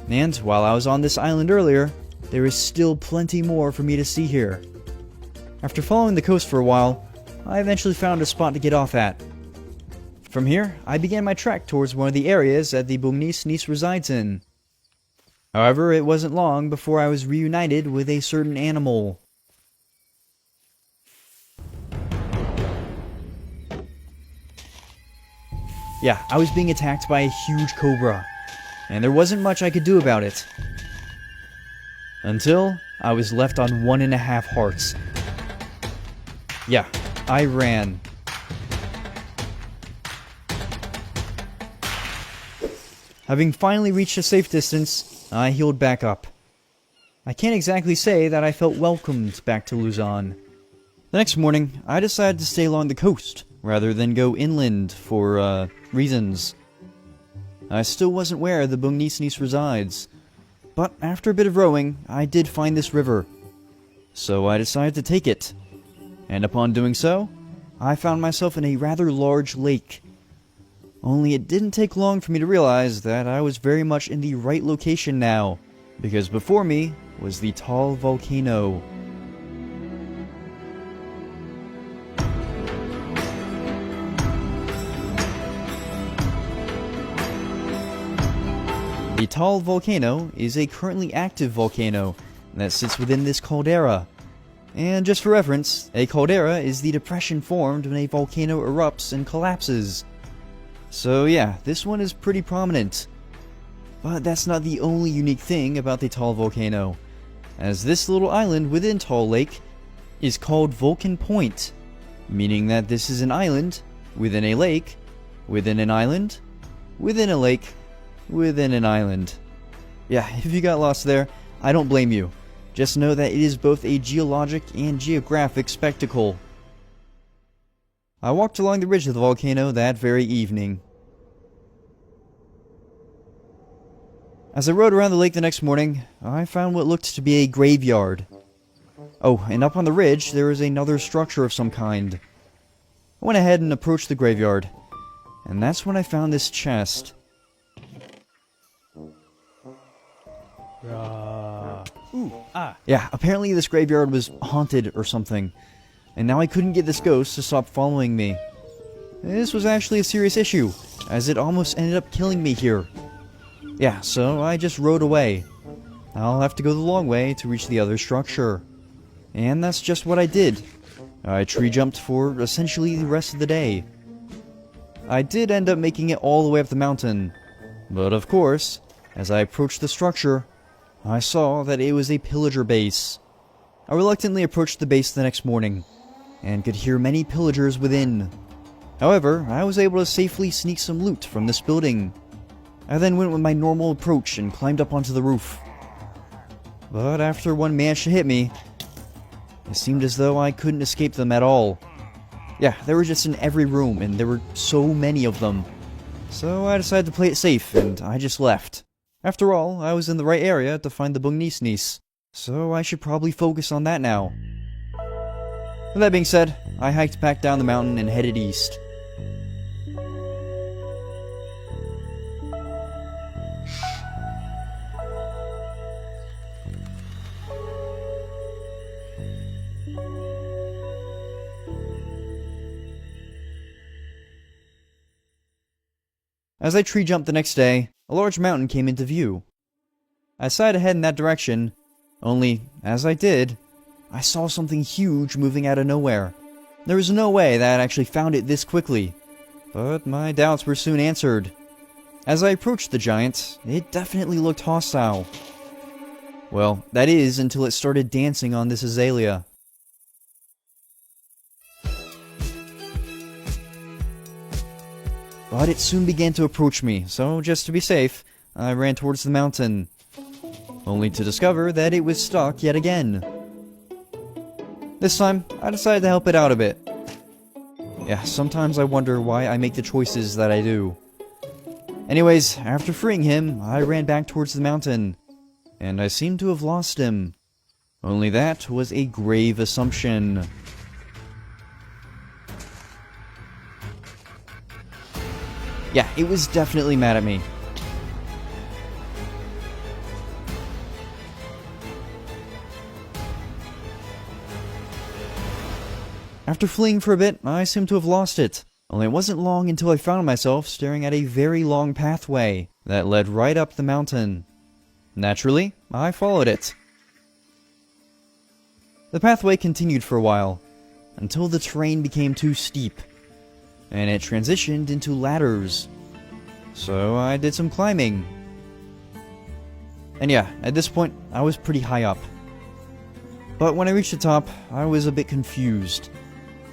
And while I was on this island earlier, there is still plenty more for me to see here. After following the coast for a while, I eventually found a spot to get off at. From here, I began my trek towards one of the areas that the Bungnis Nis resides in. However, it wasn't long before I was reunited with a certain animal. Yeah, I was being attacked by a huge cobra, and there wasn't much I could do about it. Until I was left on 1.5 hearts. Yeah, I ran. Having finally reached a safe distance, I healed back up. I can't exactly say that I felt welcomed back to Luzon. The next morning, I decided to stay along the coast, rather than go inland for, reasons. I still wasn't where the Bungnis Nis resides, but after a bit of rowing, I did find this river. So I decided to take it. And upon doing so, I found myself in a rather large lake. Only it didn't take long for me to realize that I was very much in the right location now, because before me was the Taal volcano. The Taal volcano is a currently active volcano that sits within this caldera. And just for reference, a caldera is the depression formed when a volcano erupts and collapses. So yeah, this one is pretty prominent. But that's not the only unique thing about the Taal volcano, as this little island within Taal Lake is called Vulcan Point, meaning that this is an island within a lake, within an island, within a lake, within an island. Yeah, if you got lost there, I don't blame you. Just know that it is both a geologic and geographic spectacle. I walked along the ridge of the volcano that very evening. As I rode around the lake the next morning, I found what looked to be a graveyard. Oh, and up on the ridge, there is another structure of some kind. I went ahead and approached the graveyard, and that's when I found this chest. Yeah, apparently this graveyard was haunted or something, and now I couldn't get this ghost to stop following me. this was actually a serious issue, as it almost ended up killing me here. Yeah, so I just rode away. I'll have to go the long way to reach the other structure. And that's just what I did. I tree jumped for essentially the rest of the day. I did end up making it all the way up the mountain, but of course, as I approached the structure, I saw that it was a pillager base. I reluctantly approached the base the next morning, and could hear many pillagers within. However, I was able to safely sneak some loot from this building. I then went with my normal approach and climbed up onto the roof. But after one managed to hit me, it seemed as though I couldn't escape them at all. Yeah, they were just in every room, and there were so many of them. So I decided to play it safe, and I just left. After all, I was in the right area to find the Bungnisnis, so I should probably focus on that now. With that being said, I hiked back down the mountain and headed east. As I tree jumped the next day, a large mountain came into view. I decided to head in that direction, only, as I did, I saw something huge moving out of nowhere. There was no way that I actually found it this quickly, but my doubts were soon answered. As I approached the giant, it definitely looked hostile. Well, that is until it started dancing on this azalea. But it soon began to approach me, so just to be safe, I ran towards the mountain, only to discover that it was stuck yet again. This time, I decided to help it out a bit. Yeah, sometimes I wonder why I make the choices that I do. Anyways, after freeing him, I ran back towards the mountain, and I seemed to have lost him. Only that was a grave assumption. Yeah, it was definitely mad at me. After fleeing for a bit, I seemed to have lost it. Only it wasn't long until I found myself staring at a very long pathway that led right up the mountain. Naturally, I followed it. The pathway continued for a while, until the terrain became too steep, and it transitioned into ladders. So I did some climbing. And yeah, at this point, I was pretty high up. But when I reached the top, I was a bit confused,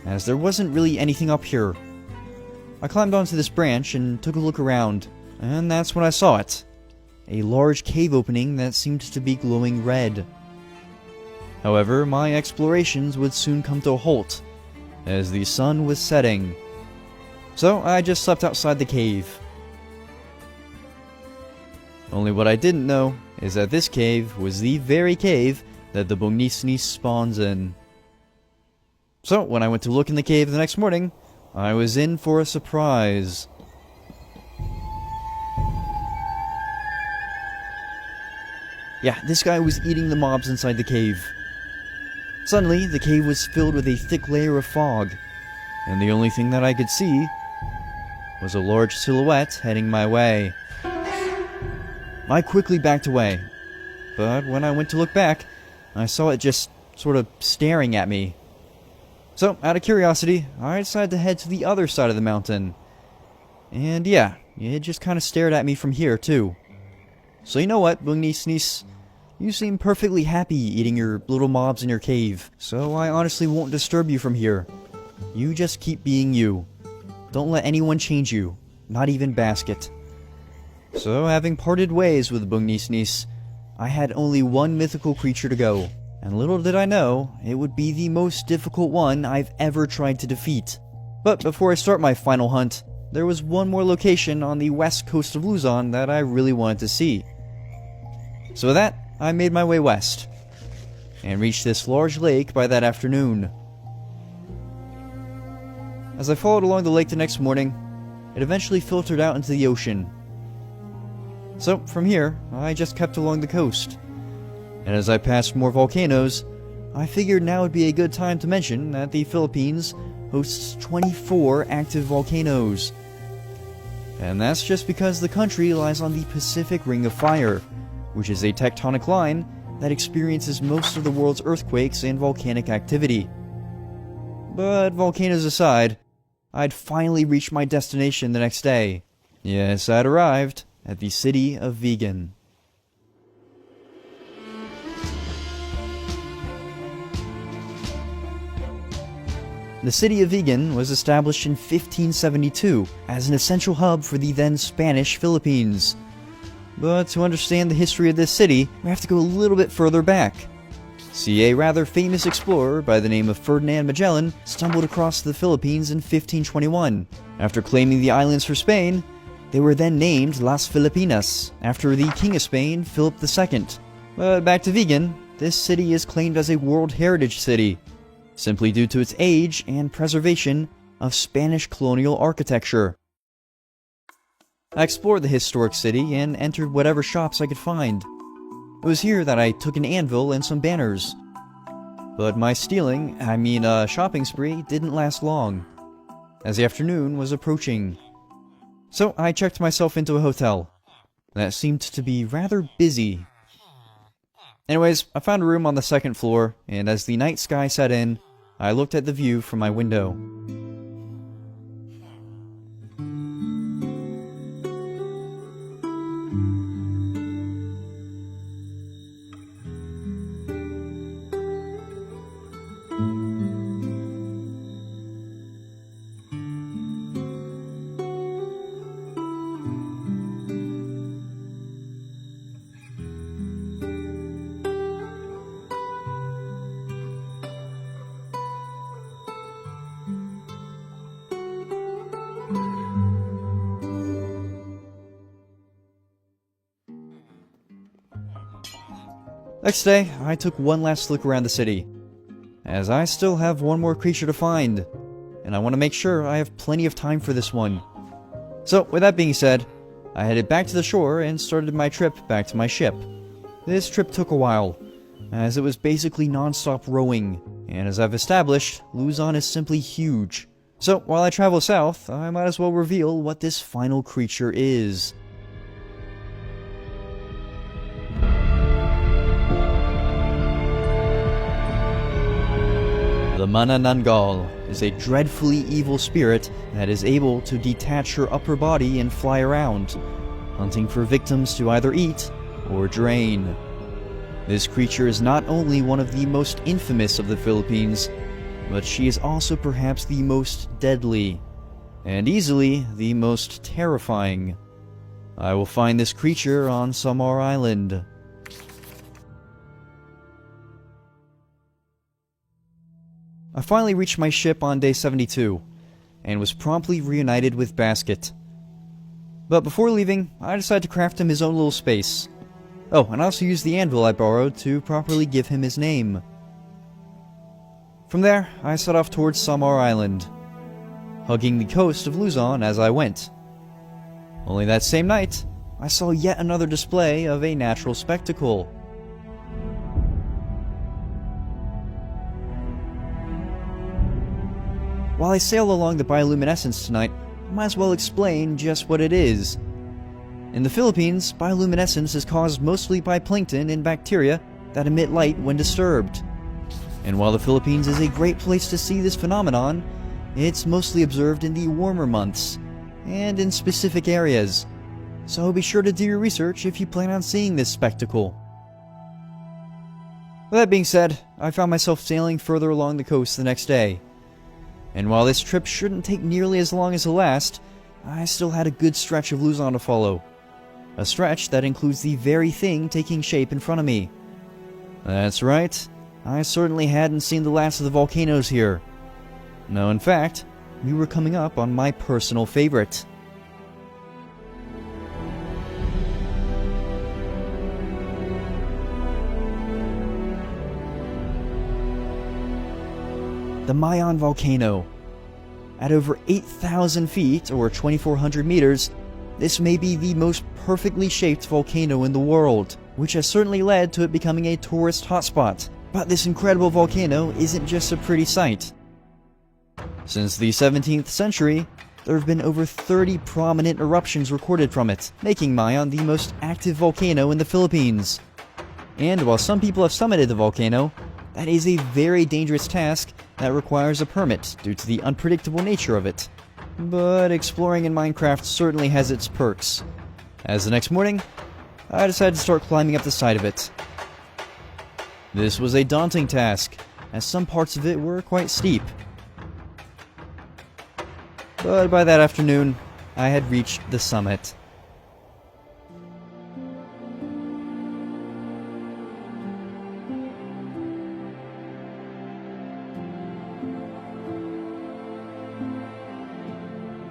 as there wasn't really anything up here. I climbed onto this branch and took a look around, and that's when I saw it. A large cave opening that seemed to be glowing red. However, my explorations would soon come to a halt, as the sun was setting. So I just slept outside the cave. Only what I didn't know is that this cave was the very cave that the Bungnisnis spawns in. So when I went to look in the cave the next morning, I was in for a surprise. Yeah, this guy was eating the mobs inside the cave. Suddenly, the cave was filled with a thick layer of fog, and the only thing that I could see was a large silhouette heading my way. I quickly backed away, but when I went to look back, I saw it just sort of staring at me. So, out of curiosity, I decided to head to the other side of the mountain. And yeah, it just kind of stared at me from here, too. So you know what, Bungnisnis? You seem perfectly happy eating your little mobs in your cave, so I honestly won't disturb you from here. You just keep being you. Don't let anyone change you, not even Basket. So, having parted ways with Bungnisnis, I had only one mythical creature to go. And little did I know, it would be the most difficult one I've ever tried to defeat. But before I start my final hunt, there was one more location on the west coast of Luzon that I really wanted to see. So with that, I made my way west, and reached this large lake by that afternoon. As I followed along the lake the next morning, it eventually filtered out into the ocean. So from here, I just kept along the coast. And as I passed more volcanoes, I figured now would be a good time to mention that the Philippines hosts 24 active volcanoes. And that's just because the country lies on the Pacific Ring of Fire, which is a tectonic line that experiences most of the world's earthquakes and volcanic activity. But volcanoes aside, I'd finally reached my destination the next day. Yes, I'd arrived at the city of Vegan. The city of Vegan was established in 1572 as an essential hub for the then Spanish Philippines. But to understand the history of this city, we have to go a little bit further back. See, a rather famous explorer by the name of Ferdinand Magellan stumbled across the Philippines in 1521. After claiming the islands for Spain, they were then named Las Filipinas, after the King of Spain, Philip II. But back to Vegan, this city is claimed as a World Heritage City, simply due to its age and preservation of Spanish colonial architecture. I explored the historic city and entered whatever shops I could find. It was here that I took an anvil and some banners. But my shopping spree didn't last long, as the afternoon was approaching. So I checked myself into a hotel that seemed to be rather busy. Anyways, I found a room on the second floor, and as the night sky set in, I looked at the view from my window. Next day, I took one last look around the city, as I still have one more creature to find, and I want to make sure I have plenty of time for this one. So, with that being said, I headed back to the shore and started my trip back to my ship. This trip took a while, as it was basically non-stop rowing, and as I've established, Luzon is simply huge. So, while I travel south, I might as well reveal what this final creature is. The Manananggal is a dreadfully evil spirit that is able to detach her upper body and fly around, hunting for victims to either eat or drain. This creature is not only one of the most infamous of the Philippines, but she is also perhaps the most deadly, and easily the most terrifying. I will find this creature on Samar Island. I finally reached my ship on day 72, and was promptly reunited with Basket. But before leaving, I decided to craft him his own little space. Oh, and I also used the anvil I borrowed to properly give him his name. From there, I set off towards Samar Island, hugging the coast of Luzon as I went. Only that same night, I saw yet another display of a natural spectacle. While I sail along the bioluminescence tonight, I might as well explain just what it is. In the Philippines, bioluminescence is caused mostly by plankton and bacteria that emit light when disturbed. And while the Philippines is a great place to see this phenomenon, it's mostly observed in the warmer months, and in specific areas. So be sure to do your research if you plan on seeing this spectacle. With that being said, I found myself sailing further along the coast the next day. And while this trip shouldn't take nearly as long as the last, I still had a good stretch of Luzon to follow. A stretch that includes the very thing taking shape in front of me. That's right, I certainly hadn't seen the last of the volcanoes here. No, in fact, we were coming up on my personal favorite. The Mayon Volcano. At over 8,000 feet, or 2,400 meters, this may be the most perfectly shaped volcano in the world, which has certainly led to it becoming a tourist hotspot. But this incredible volcano isn't just a pretty sight. Since the 17th century, there have been over 30 prominent eruptions recorded from it, making Mayon the most active volcano in the Philippines. And while some people have summited the volcano, that is a very dangerous task that requires a permit due to the unpredictable nature of it. But exploring in Minecraft certainly has its perks. As the next morning, I decided to start climbing up the side of it. This was a daunting task, as some parts of it were quite steep. But by that afternoon, I had reached the summit.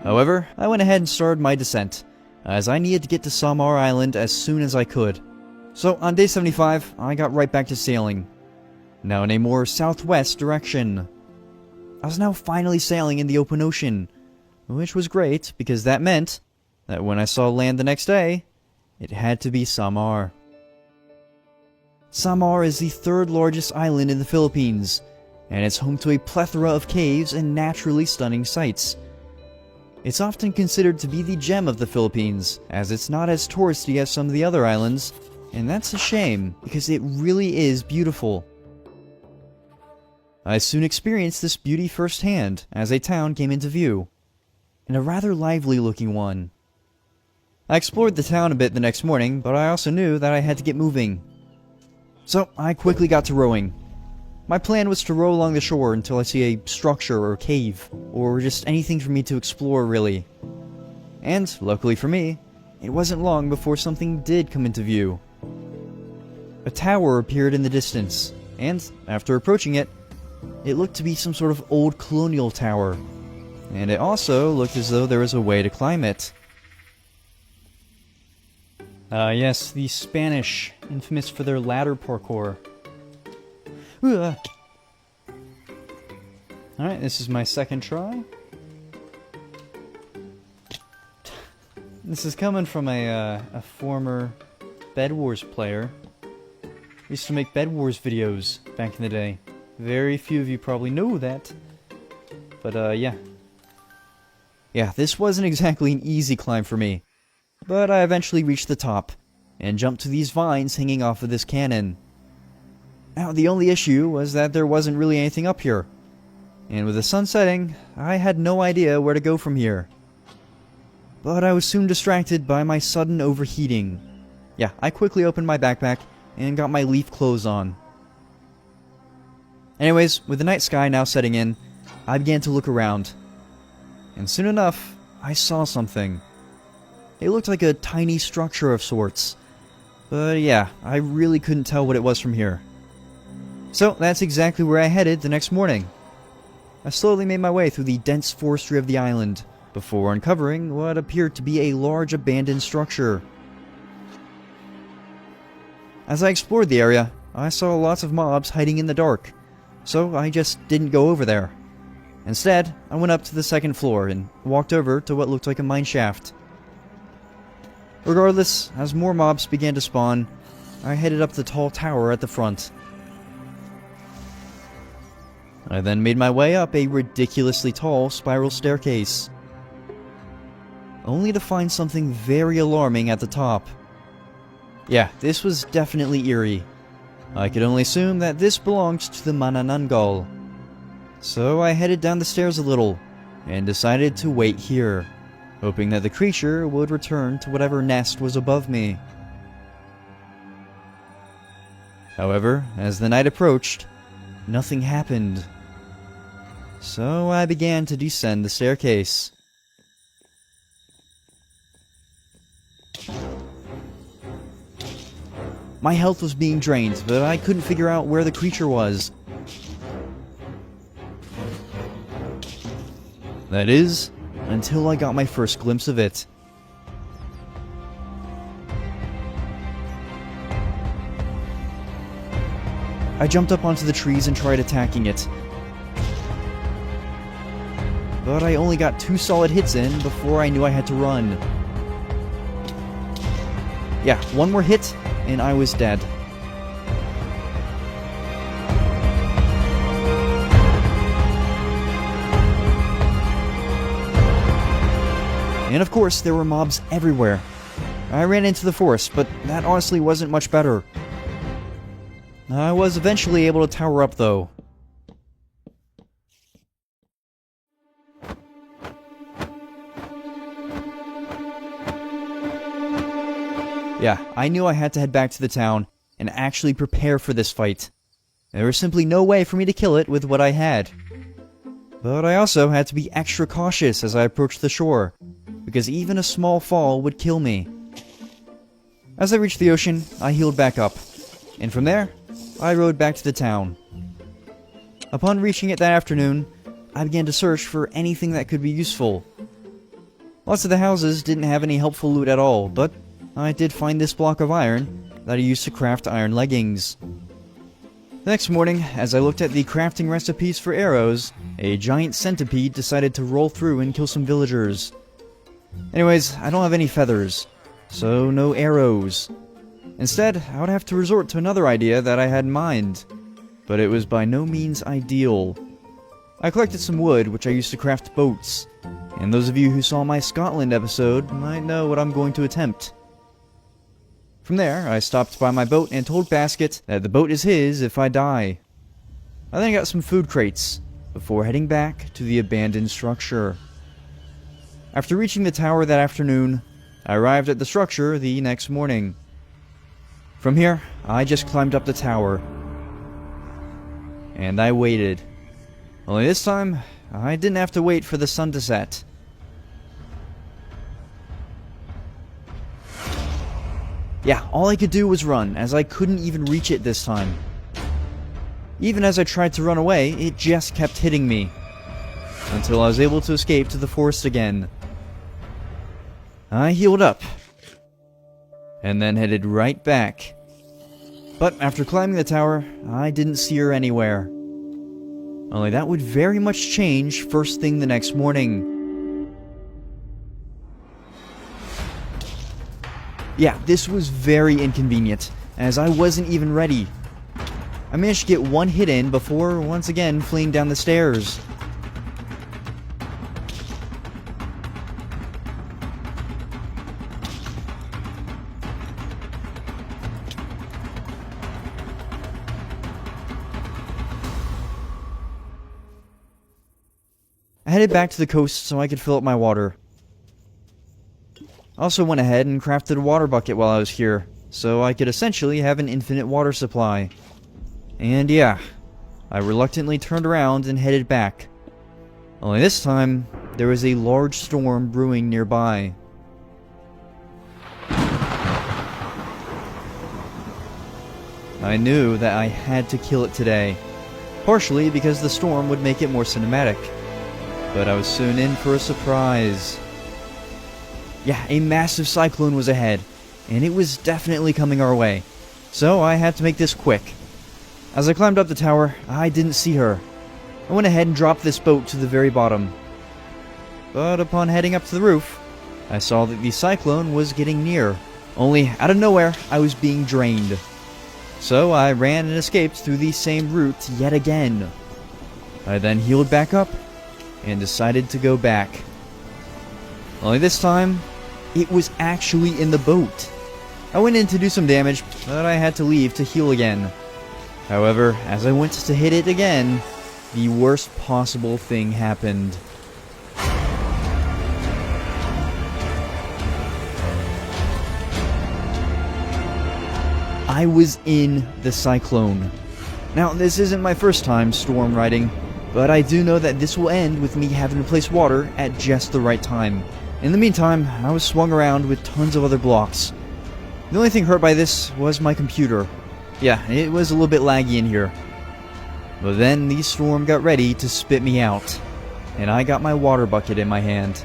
However, I went ahead and started my descent, as I needed to get to Samar Island as soon as I could. So on day 75, I got right back to sailing, now in a more southwest direction. I was now finally sailing in the open ocean, which was great because that meant that when I saw land the next day, it had to be Samar. Samar is the third largest island in the Philippines, and it's home to a plethora of caves and naturally stunning sights. It's often considered to be the gem of the Philippines, as it's not as touristy as some of the other islands, and that's a shame, because it really is beautiful. I soon experienced this beauty firsthand as a town came into view, and a rather lively looking one. I explored the town a bit the next morning, but I also knew that I had to get moving. So I quickly got to rowing. My plan was to row along the shore until I see a structure or cave, or just anything for me to explore really. And, luckily for me, it wasn't long before something did come into view. A tower appeared in the distance, and, after approaching it, it looked to be some sort of old colonial tower, and it also looked as though there was a way to climb it. Yes, the Spanish, infamous for their ladder parkour. Alright, this is my second try. This is coming from a former Bed Wars player. I used to make Bed Wars videos back in the day. Very few of you probably know that. But, yeah. Yeah, this wasn't exactly an easy climb for me, but I eventually reached the top, and jumped to these vines hanging off of this cannon. Now, the only issue was that there wasn't really anything up here, and with the sun setting, I had no idea where to go from here. But I was soon distracted by my sudden overheating. Yeah, I quickly opened my backpack and got my leaf clothes on. Anyways, with the night sky now setting in, I began to look around. And soon enough, I saw something. It looked like a tiny structure of sorts. But yeah, I really couldn't tell what it was from here. So that's exactly where I headed the next morning. I slowly made my way through the dense forestry of the island, before uncovering what appeared to be a large abandoned structure. As I explored the area, I saw lots of mobs hiding in the dark, so I just didn't go over there. Instead, I went up to the second floor and walked over to what looked like a mine shaft. Regardless, as more mobs began to spawn, I headed up the tall tower at the front. I then made my way up a ridiculously tall spiral staircase, only to find something very alarming at the top. Yeah, this was definitely eerie. I could only assume that this belonged to the Manananggal. So I headed down the stairs a little, and decided to wait here, hoping that the creature would return to whatever nest was above me. However, as the night approached, nothing happened. So I began to descend the staircase. My health was being drained, but I couldn't figure out where the creature was. That is, until I got my first glimpse of it. I jumped up onto the trees and tried attacking it. But I only got 2 solid hits in before I knew I had to run. Yeah, one more hit, and I was dead. And of course, there were mobs everywhere. I ran into the forest, but that honestly wasn't much better. I was eventually able to tower up, though. Yeah, I knew I had to head back to the town and actually prepare for this fight. There was simply no way for me to kill it with what I had. But I also had to be extra cautious as I approached the shore, because even a small fall would kill me. As I reached the ocean, I healed back up, and from there, I rode back to the town. Upon reaching it that afternoon, I began to search for anything that could be useful. Lots of the houses didn't have any helpful loot at all, but I did find this block of iron that I used to craft iron leggings. The next morning, as I looked at the crafting recipes for arrows, a giant centipede decided to roll through and kill some villagers. Anyways, I don't have any feathers, so no arrows. Instead, I would have to resort to another idea that I had in mind, but it was by no means ideal. I collected some wood, which I used to craft boats, and those of you who saw my Scotland episode might know what I'm going to attempt. From there, I stopped by my boat and told Basket that the boat is his if I die. I then got some food crates, before heading back to the abandoned structure. After reaching the tower that afternoon, I arrived at the structure the next morning. From here, I just climbed up the tower. And I waited. Only this time, I didn't have to wait for the sun to set. Yeah, all I could do was run, as I couldn't even reach it this time. Even as I tried to run away, it just kept hitting me, until I was able to escape to the forest again. I healed up, and then headed right back. But after climbing the tower, I didn't see her anywhere. Only that would very much change first thing the next morning. Yeah, this was very inconvenient, as I wasn't even ready. I managed to get one hit in before once again fleeing down the stairs. I headed back to the coast so I could fill up my water. I also went ahead and crafted a water bucket while I was here, so I could essentially have an infinite water supply. And yeah, I reluctantly turned around and headed back. Only this time, there was a large storm brewing nearby. I knew that I had to kill it today, partially because the storm would make it more cinematic. But I was soon in for a surprise. Yeah, a massive cyclone was ahead, and it was definitely coming our way, so I had to make this quick. As I climbed up the tower, I didn't see her. I went ahead and dropped this boat to the very bottom. But upon heading up to the roof, I saw that the cyclone was getting near. Only, out of nowhere, I was being drained. So I ran and escaped through the same route yet again. I then healed back up, and decided to go back. Only this time, it was actually in the boat. I went in to do some damage, but I had to leave to heal again. However, as I went to hit it again, the worst possible thing happened. I was in the cyclone. Now, this isn't my first time storm riding, but I do know that this will end with me having to place water at just the right time. In the meantime, I was swung around with tons of other blocks. The only thing hurt by this was my computer. Yeah, it was a little bit laggy in here. But then the storm got ready to spit me out, and I got my water bucket in my hand.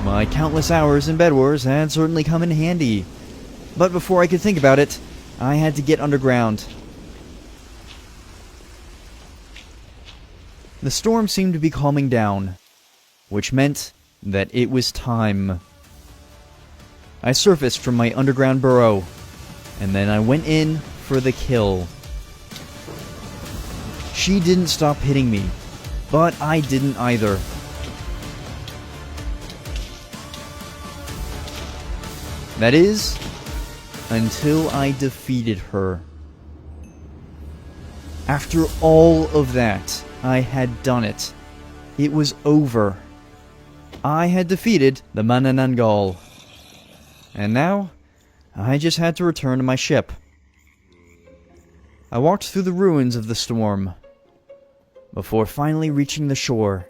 My countless hours in Bed Wars had certainly come in handy. But before I could think about it, I had to get underground. The storm seemed to be calming down, which meant that it was time. I surfaced from my underground burrow, and then I went in for the kill. She didn't stop hitting me, but I didn't either. That is, until I defeated her. After all of that, I had done it. It was over. I had defeated the Manananggal. And now, I just had to return to my ship. I walked through the ruins of the storm, before finally reaching the shore.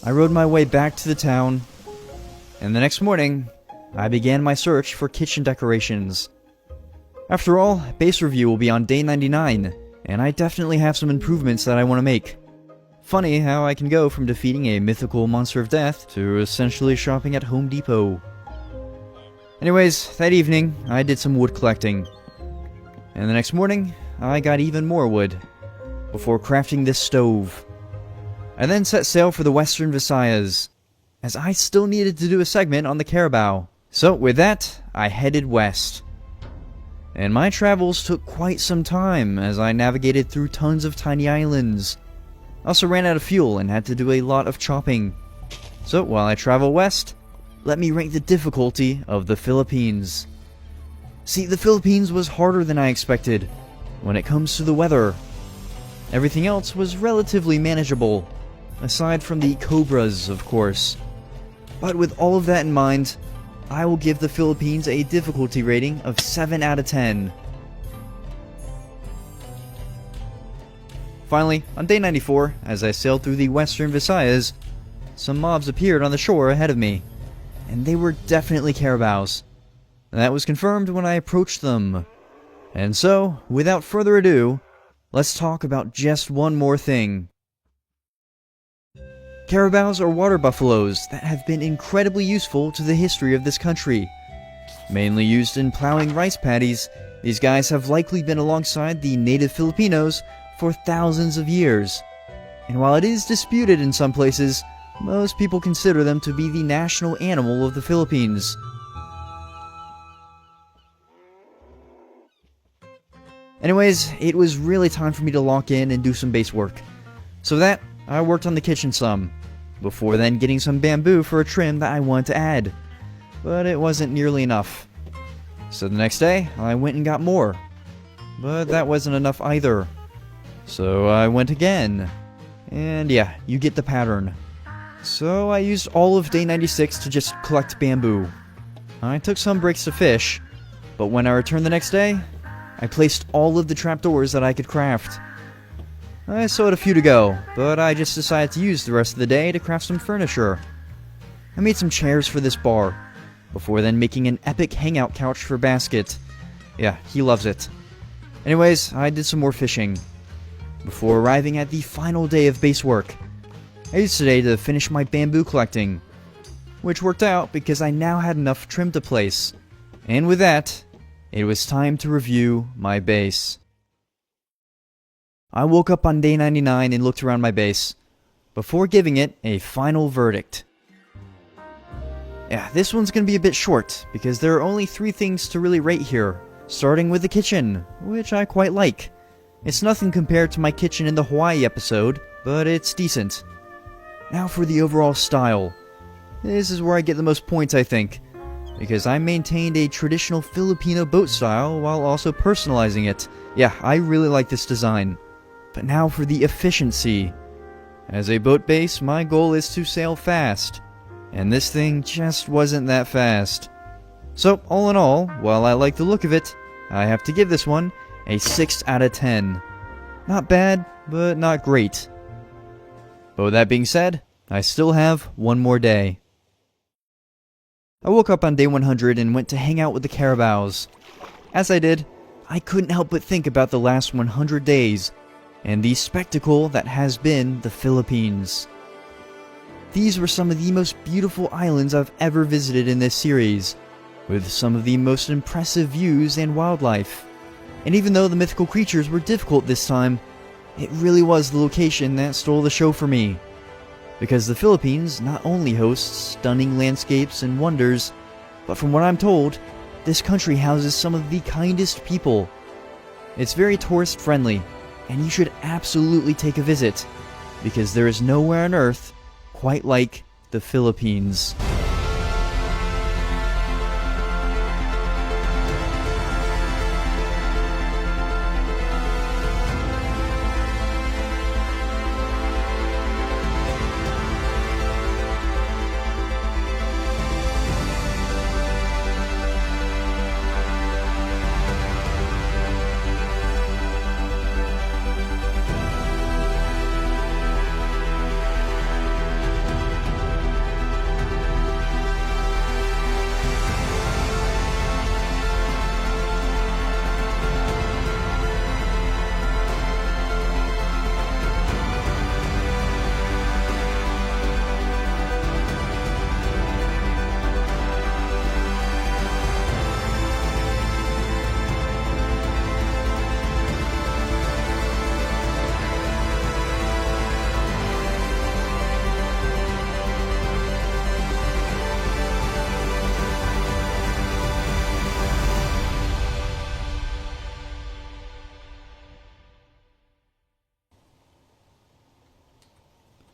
I rode my way back to the town, and the next morning, I began my search for kitchen decorations. After all, base review will be on day 99, and I definitely have some improvements that I want to make. Funny how I can go from defeating a mythical monster of death to essentially shopping at Home Depot. Anyways, that evening, I did some wood collecting. And the next morning, I got even more wood, before crafting this stove. I then set sail for the Western Visayas, as I still needed to do a segment on the Carabao. So with that, I headed west. And my travels took quite some time, as I navigated through tons of tiny islands. I also ran out of fuel and had to do a lot of chopping. So while I travel west, let me rank the difficulty of the Philippines. See, the Philippines was harder than I expected when it comes to the weather. Everything else was relatively manageable, aside from the cobras, of course. But with all of that in mind, I will give the Philippines a difficulty rating of 7 out of 10. Finally, on day 94, as I sailed through the Western Visayas, some mobs appeared on the shore ahead of me, and they were definitely carabaos. That was confirmed when I approached them. And so, without further ado, let's talk about just one more thing. Carabaos are water buffaloes that have been incredibly useful to the history of this country. Mainly used in plowing rice paddies, these guys have likely been alongside the native Filipinos for thousands of years. And while it is disputed in some places, most people consider them to be the national animal of the Philippines. Anyways, it was really time for me to lock in and do some base work. So that, I worked on the kitchen some, before then getting some bamboo for a trim that I wanted to add. But it wasn't nearly enough. So the next day, I went and got more. But that wasn't enough either. So I went again. And yeah, you get the pattern. So I used all of day 96 to just collect bamboo. I took some breaks to fish, but when I returned the next day, I placed all of the trapdoors that I could craft. I still had a few to go, but I just decided to use the rest of the day to craft some furniture. I made some chairs for this bar, before then making an epic hangout couch for Basket. Yeah, he loves it. Anyways, I did some more fishing, before arriving at the final day of base work. I used today to finish my bamboo collecting, which worked out because I now had enough trim to place. And with that, it was time to review my base. I woke up on day 99 and looked around my base, before giving it a final verdict. Yeah, this one's gonna be a bit short, because there are only 3 things to really rate here, starting with the kitchen, which I quite like. It's nothing compared to my kitchen in the Hawaii episode, but it's decent. Now for the overall style. This is where I get the most points, I think, because I maintained a traditional Filipino boat style while also personalizing it. Yeah, I really like this design. But now for the efficiency. As a boat base, my goal is to sail fast, and this thing just wasn't that fast. So, all in all, while I like the look of it, I have to give this one a 6 out of 10. Not bad, but not great. But with that being said, I still have one more day. I woke up on day 100 and went to hang out with the carabaos. As I did, I couldn't help but think about the last 100 days, and the spectacle that has been the Philippines. These were some of the most beautiful islands I've ever visited in this series, with some of the most impressive views and wildlife. And even though the mythical creatures were difficult this time, it really was the location that stole the show for me. Because the Philippines not only hosts stunning landscapes and wonders, but from what I'm told, this country houses some of the kindest people. It's very tourist friendly, and you should absolutely take a visit, because there is nowhere on Earth quite like the Philippines.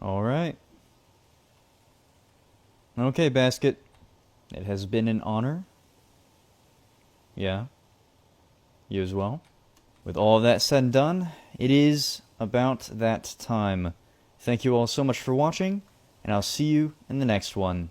Alright. Okay, Basket. It has been an honor. Yeah. You as well. With all that said and done, it is about that time. Thank you all so much for watching, and I'll see you in the next one.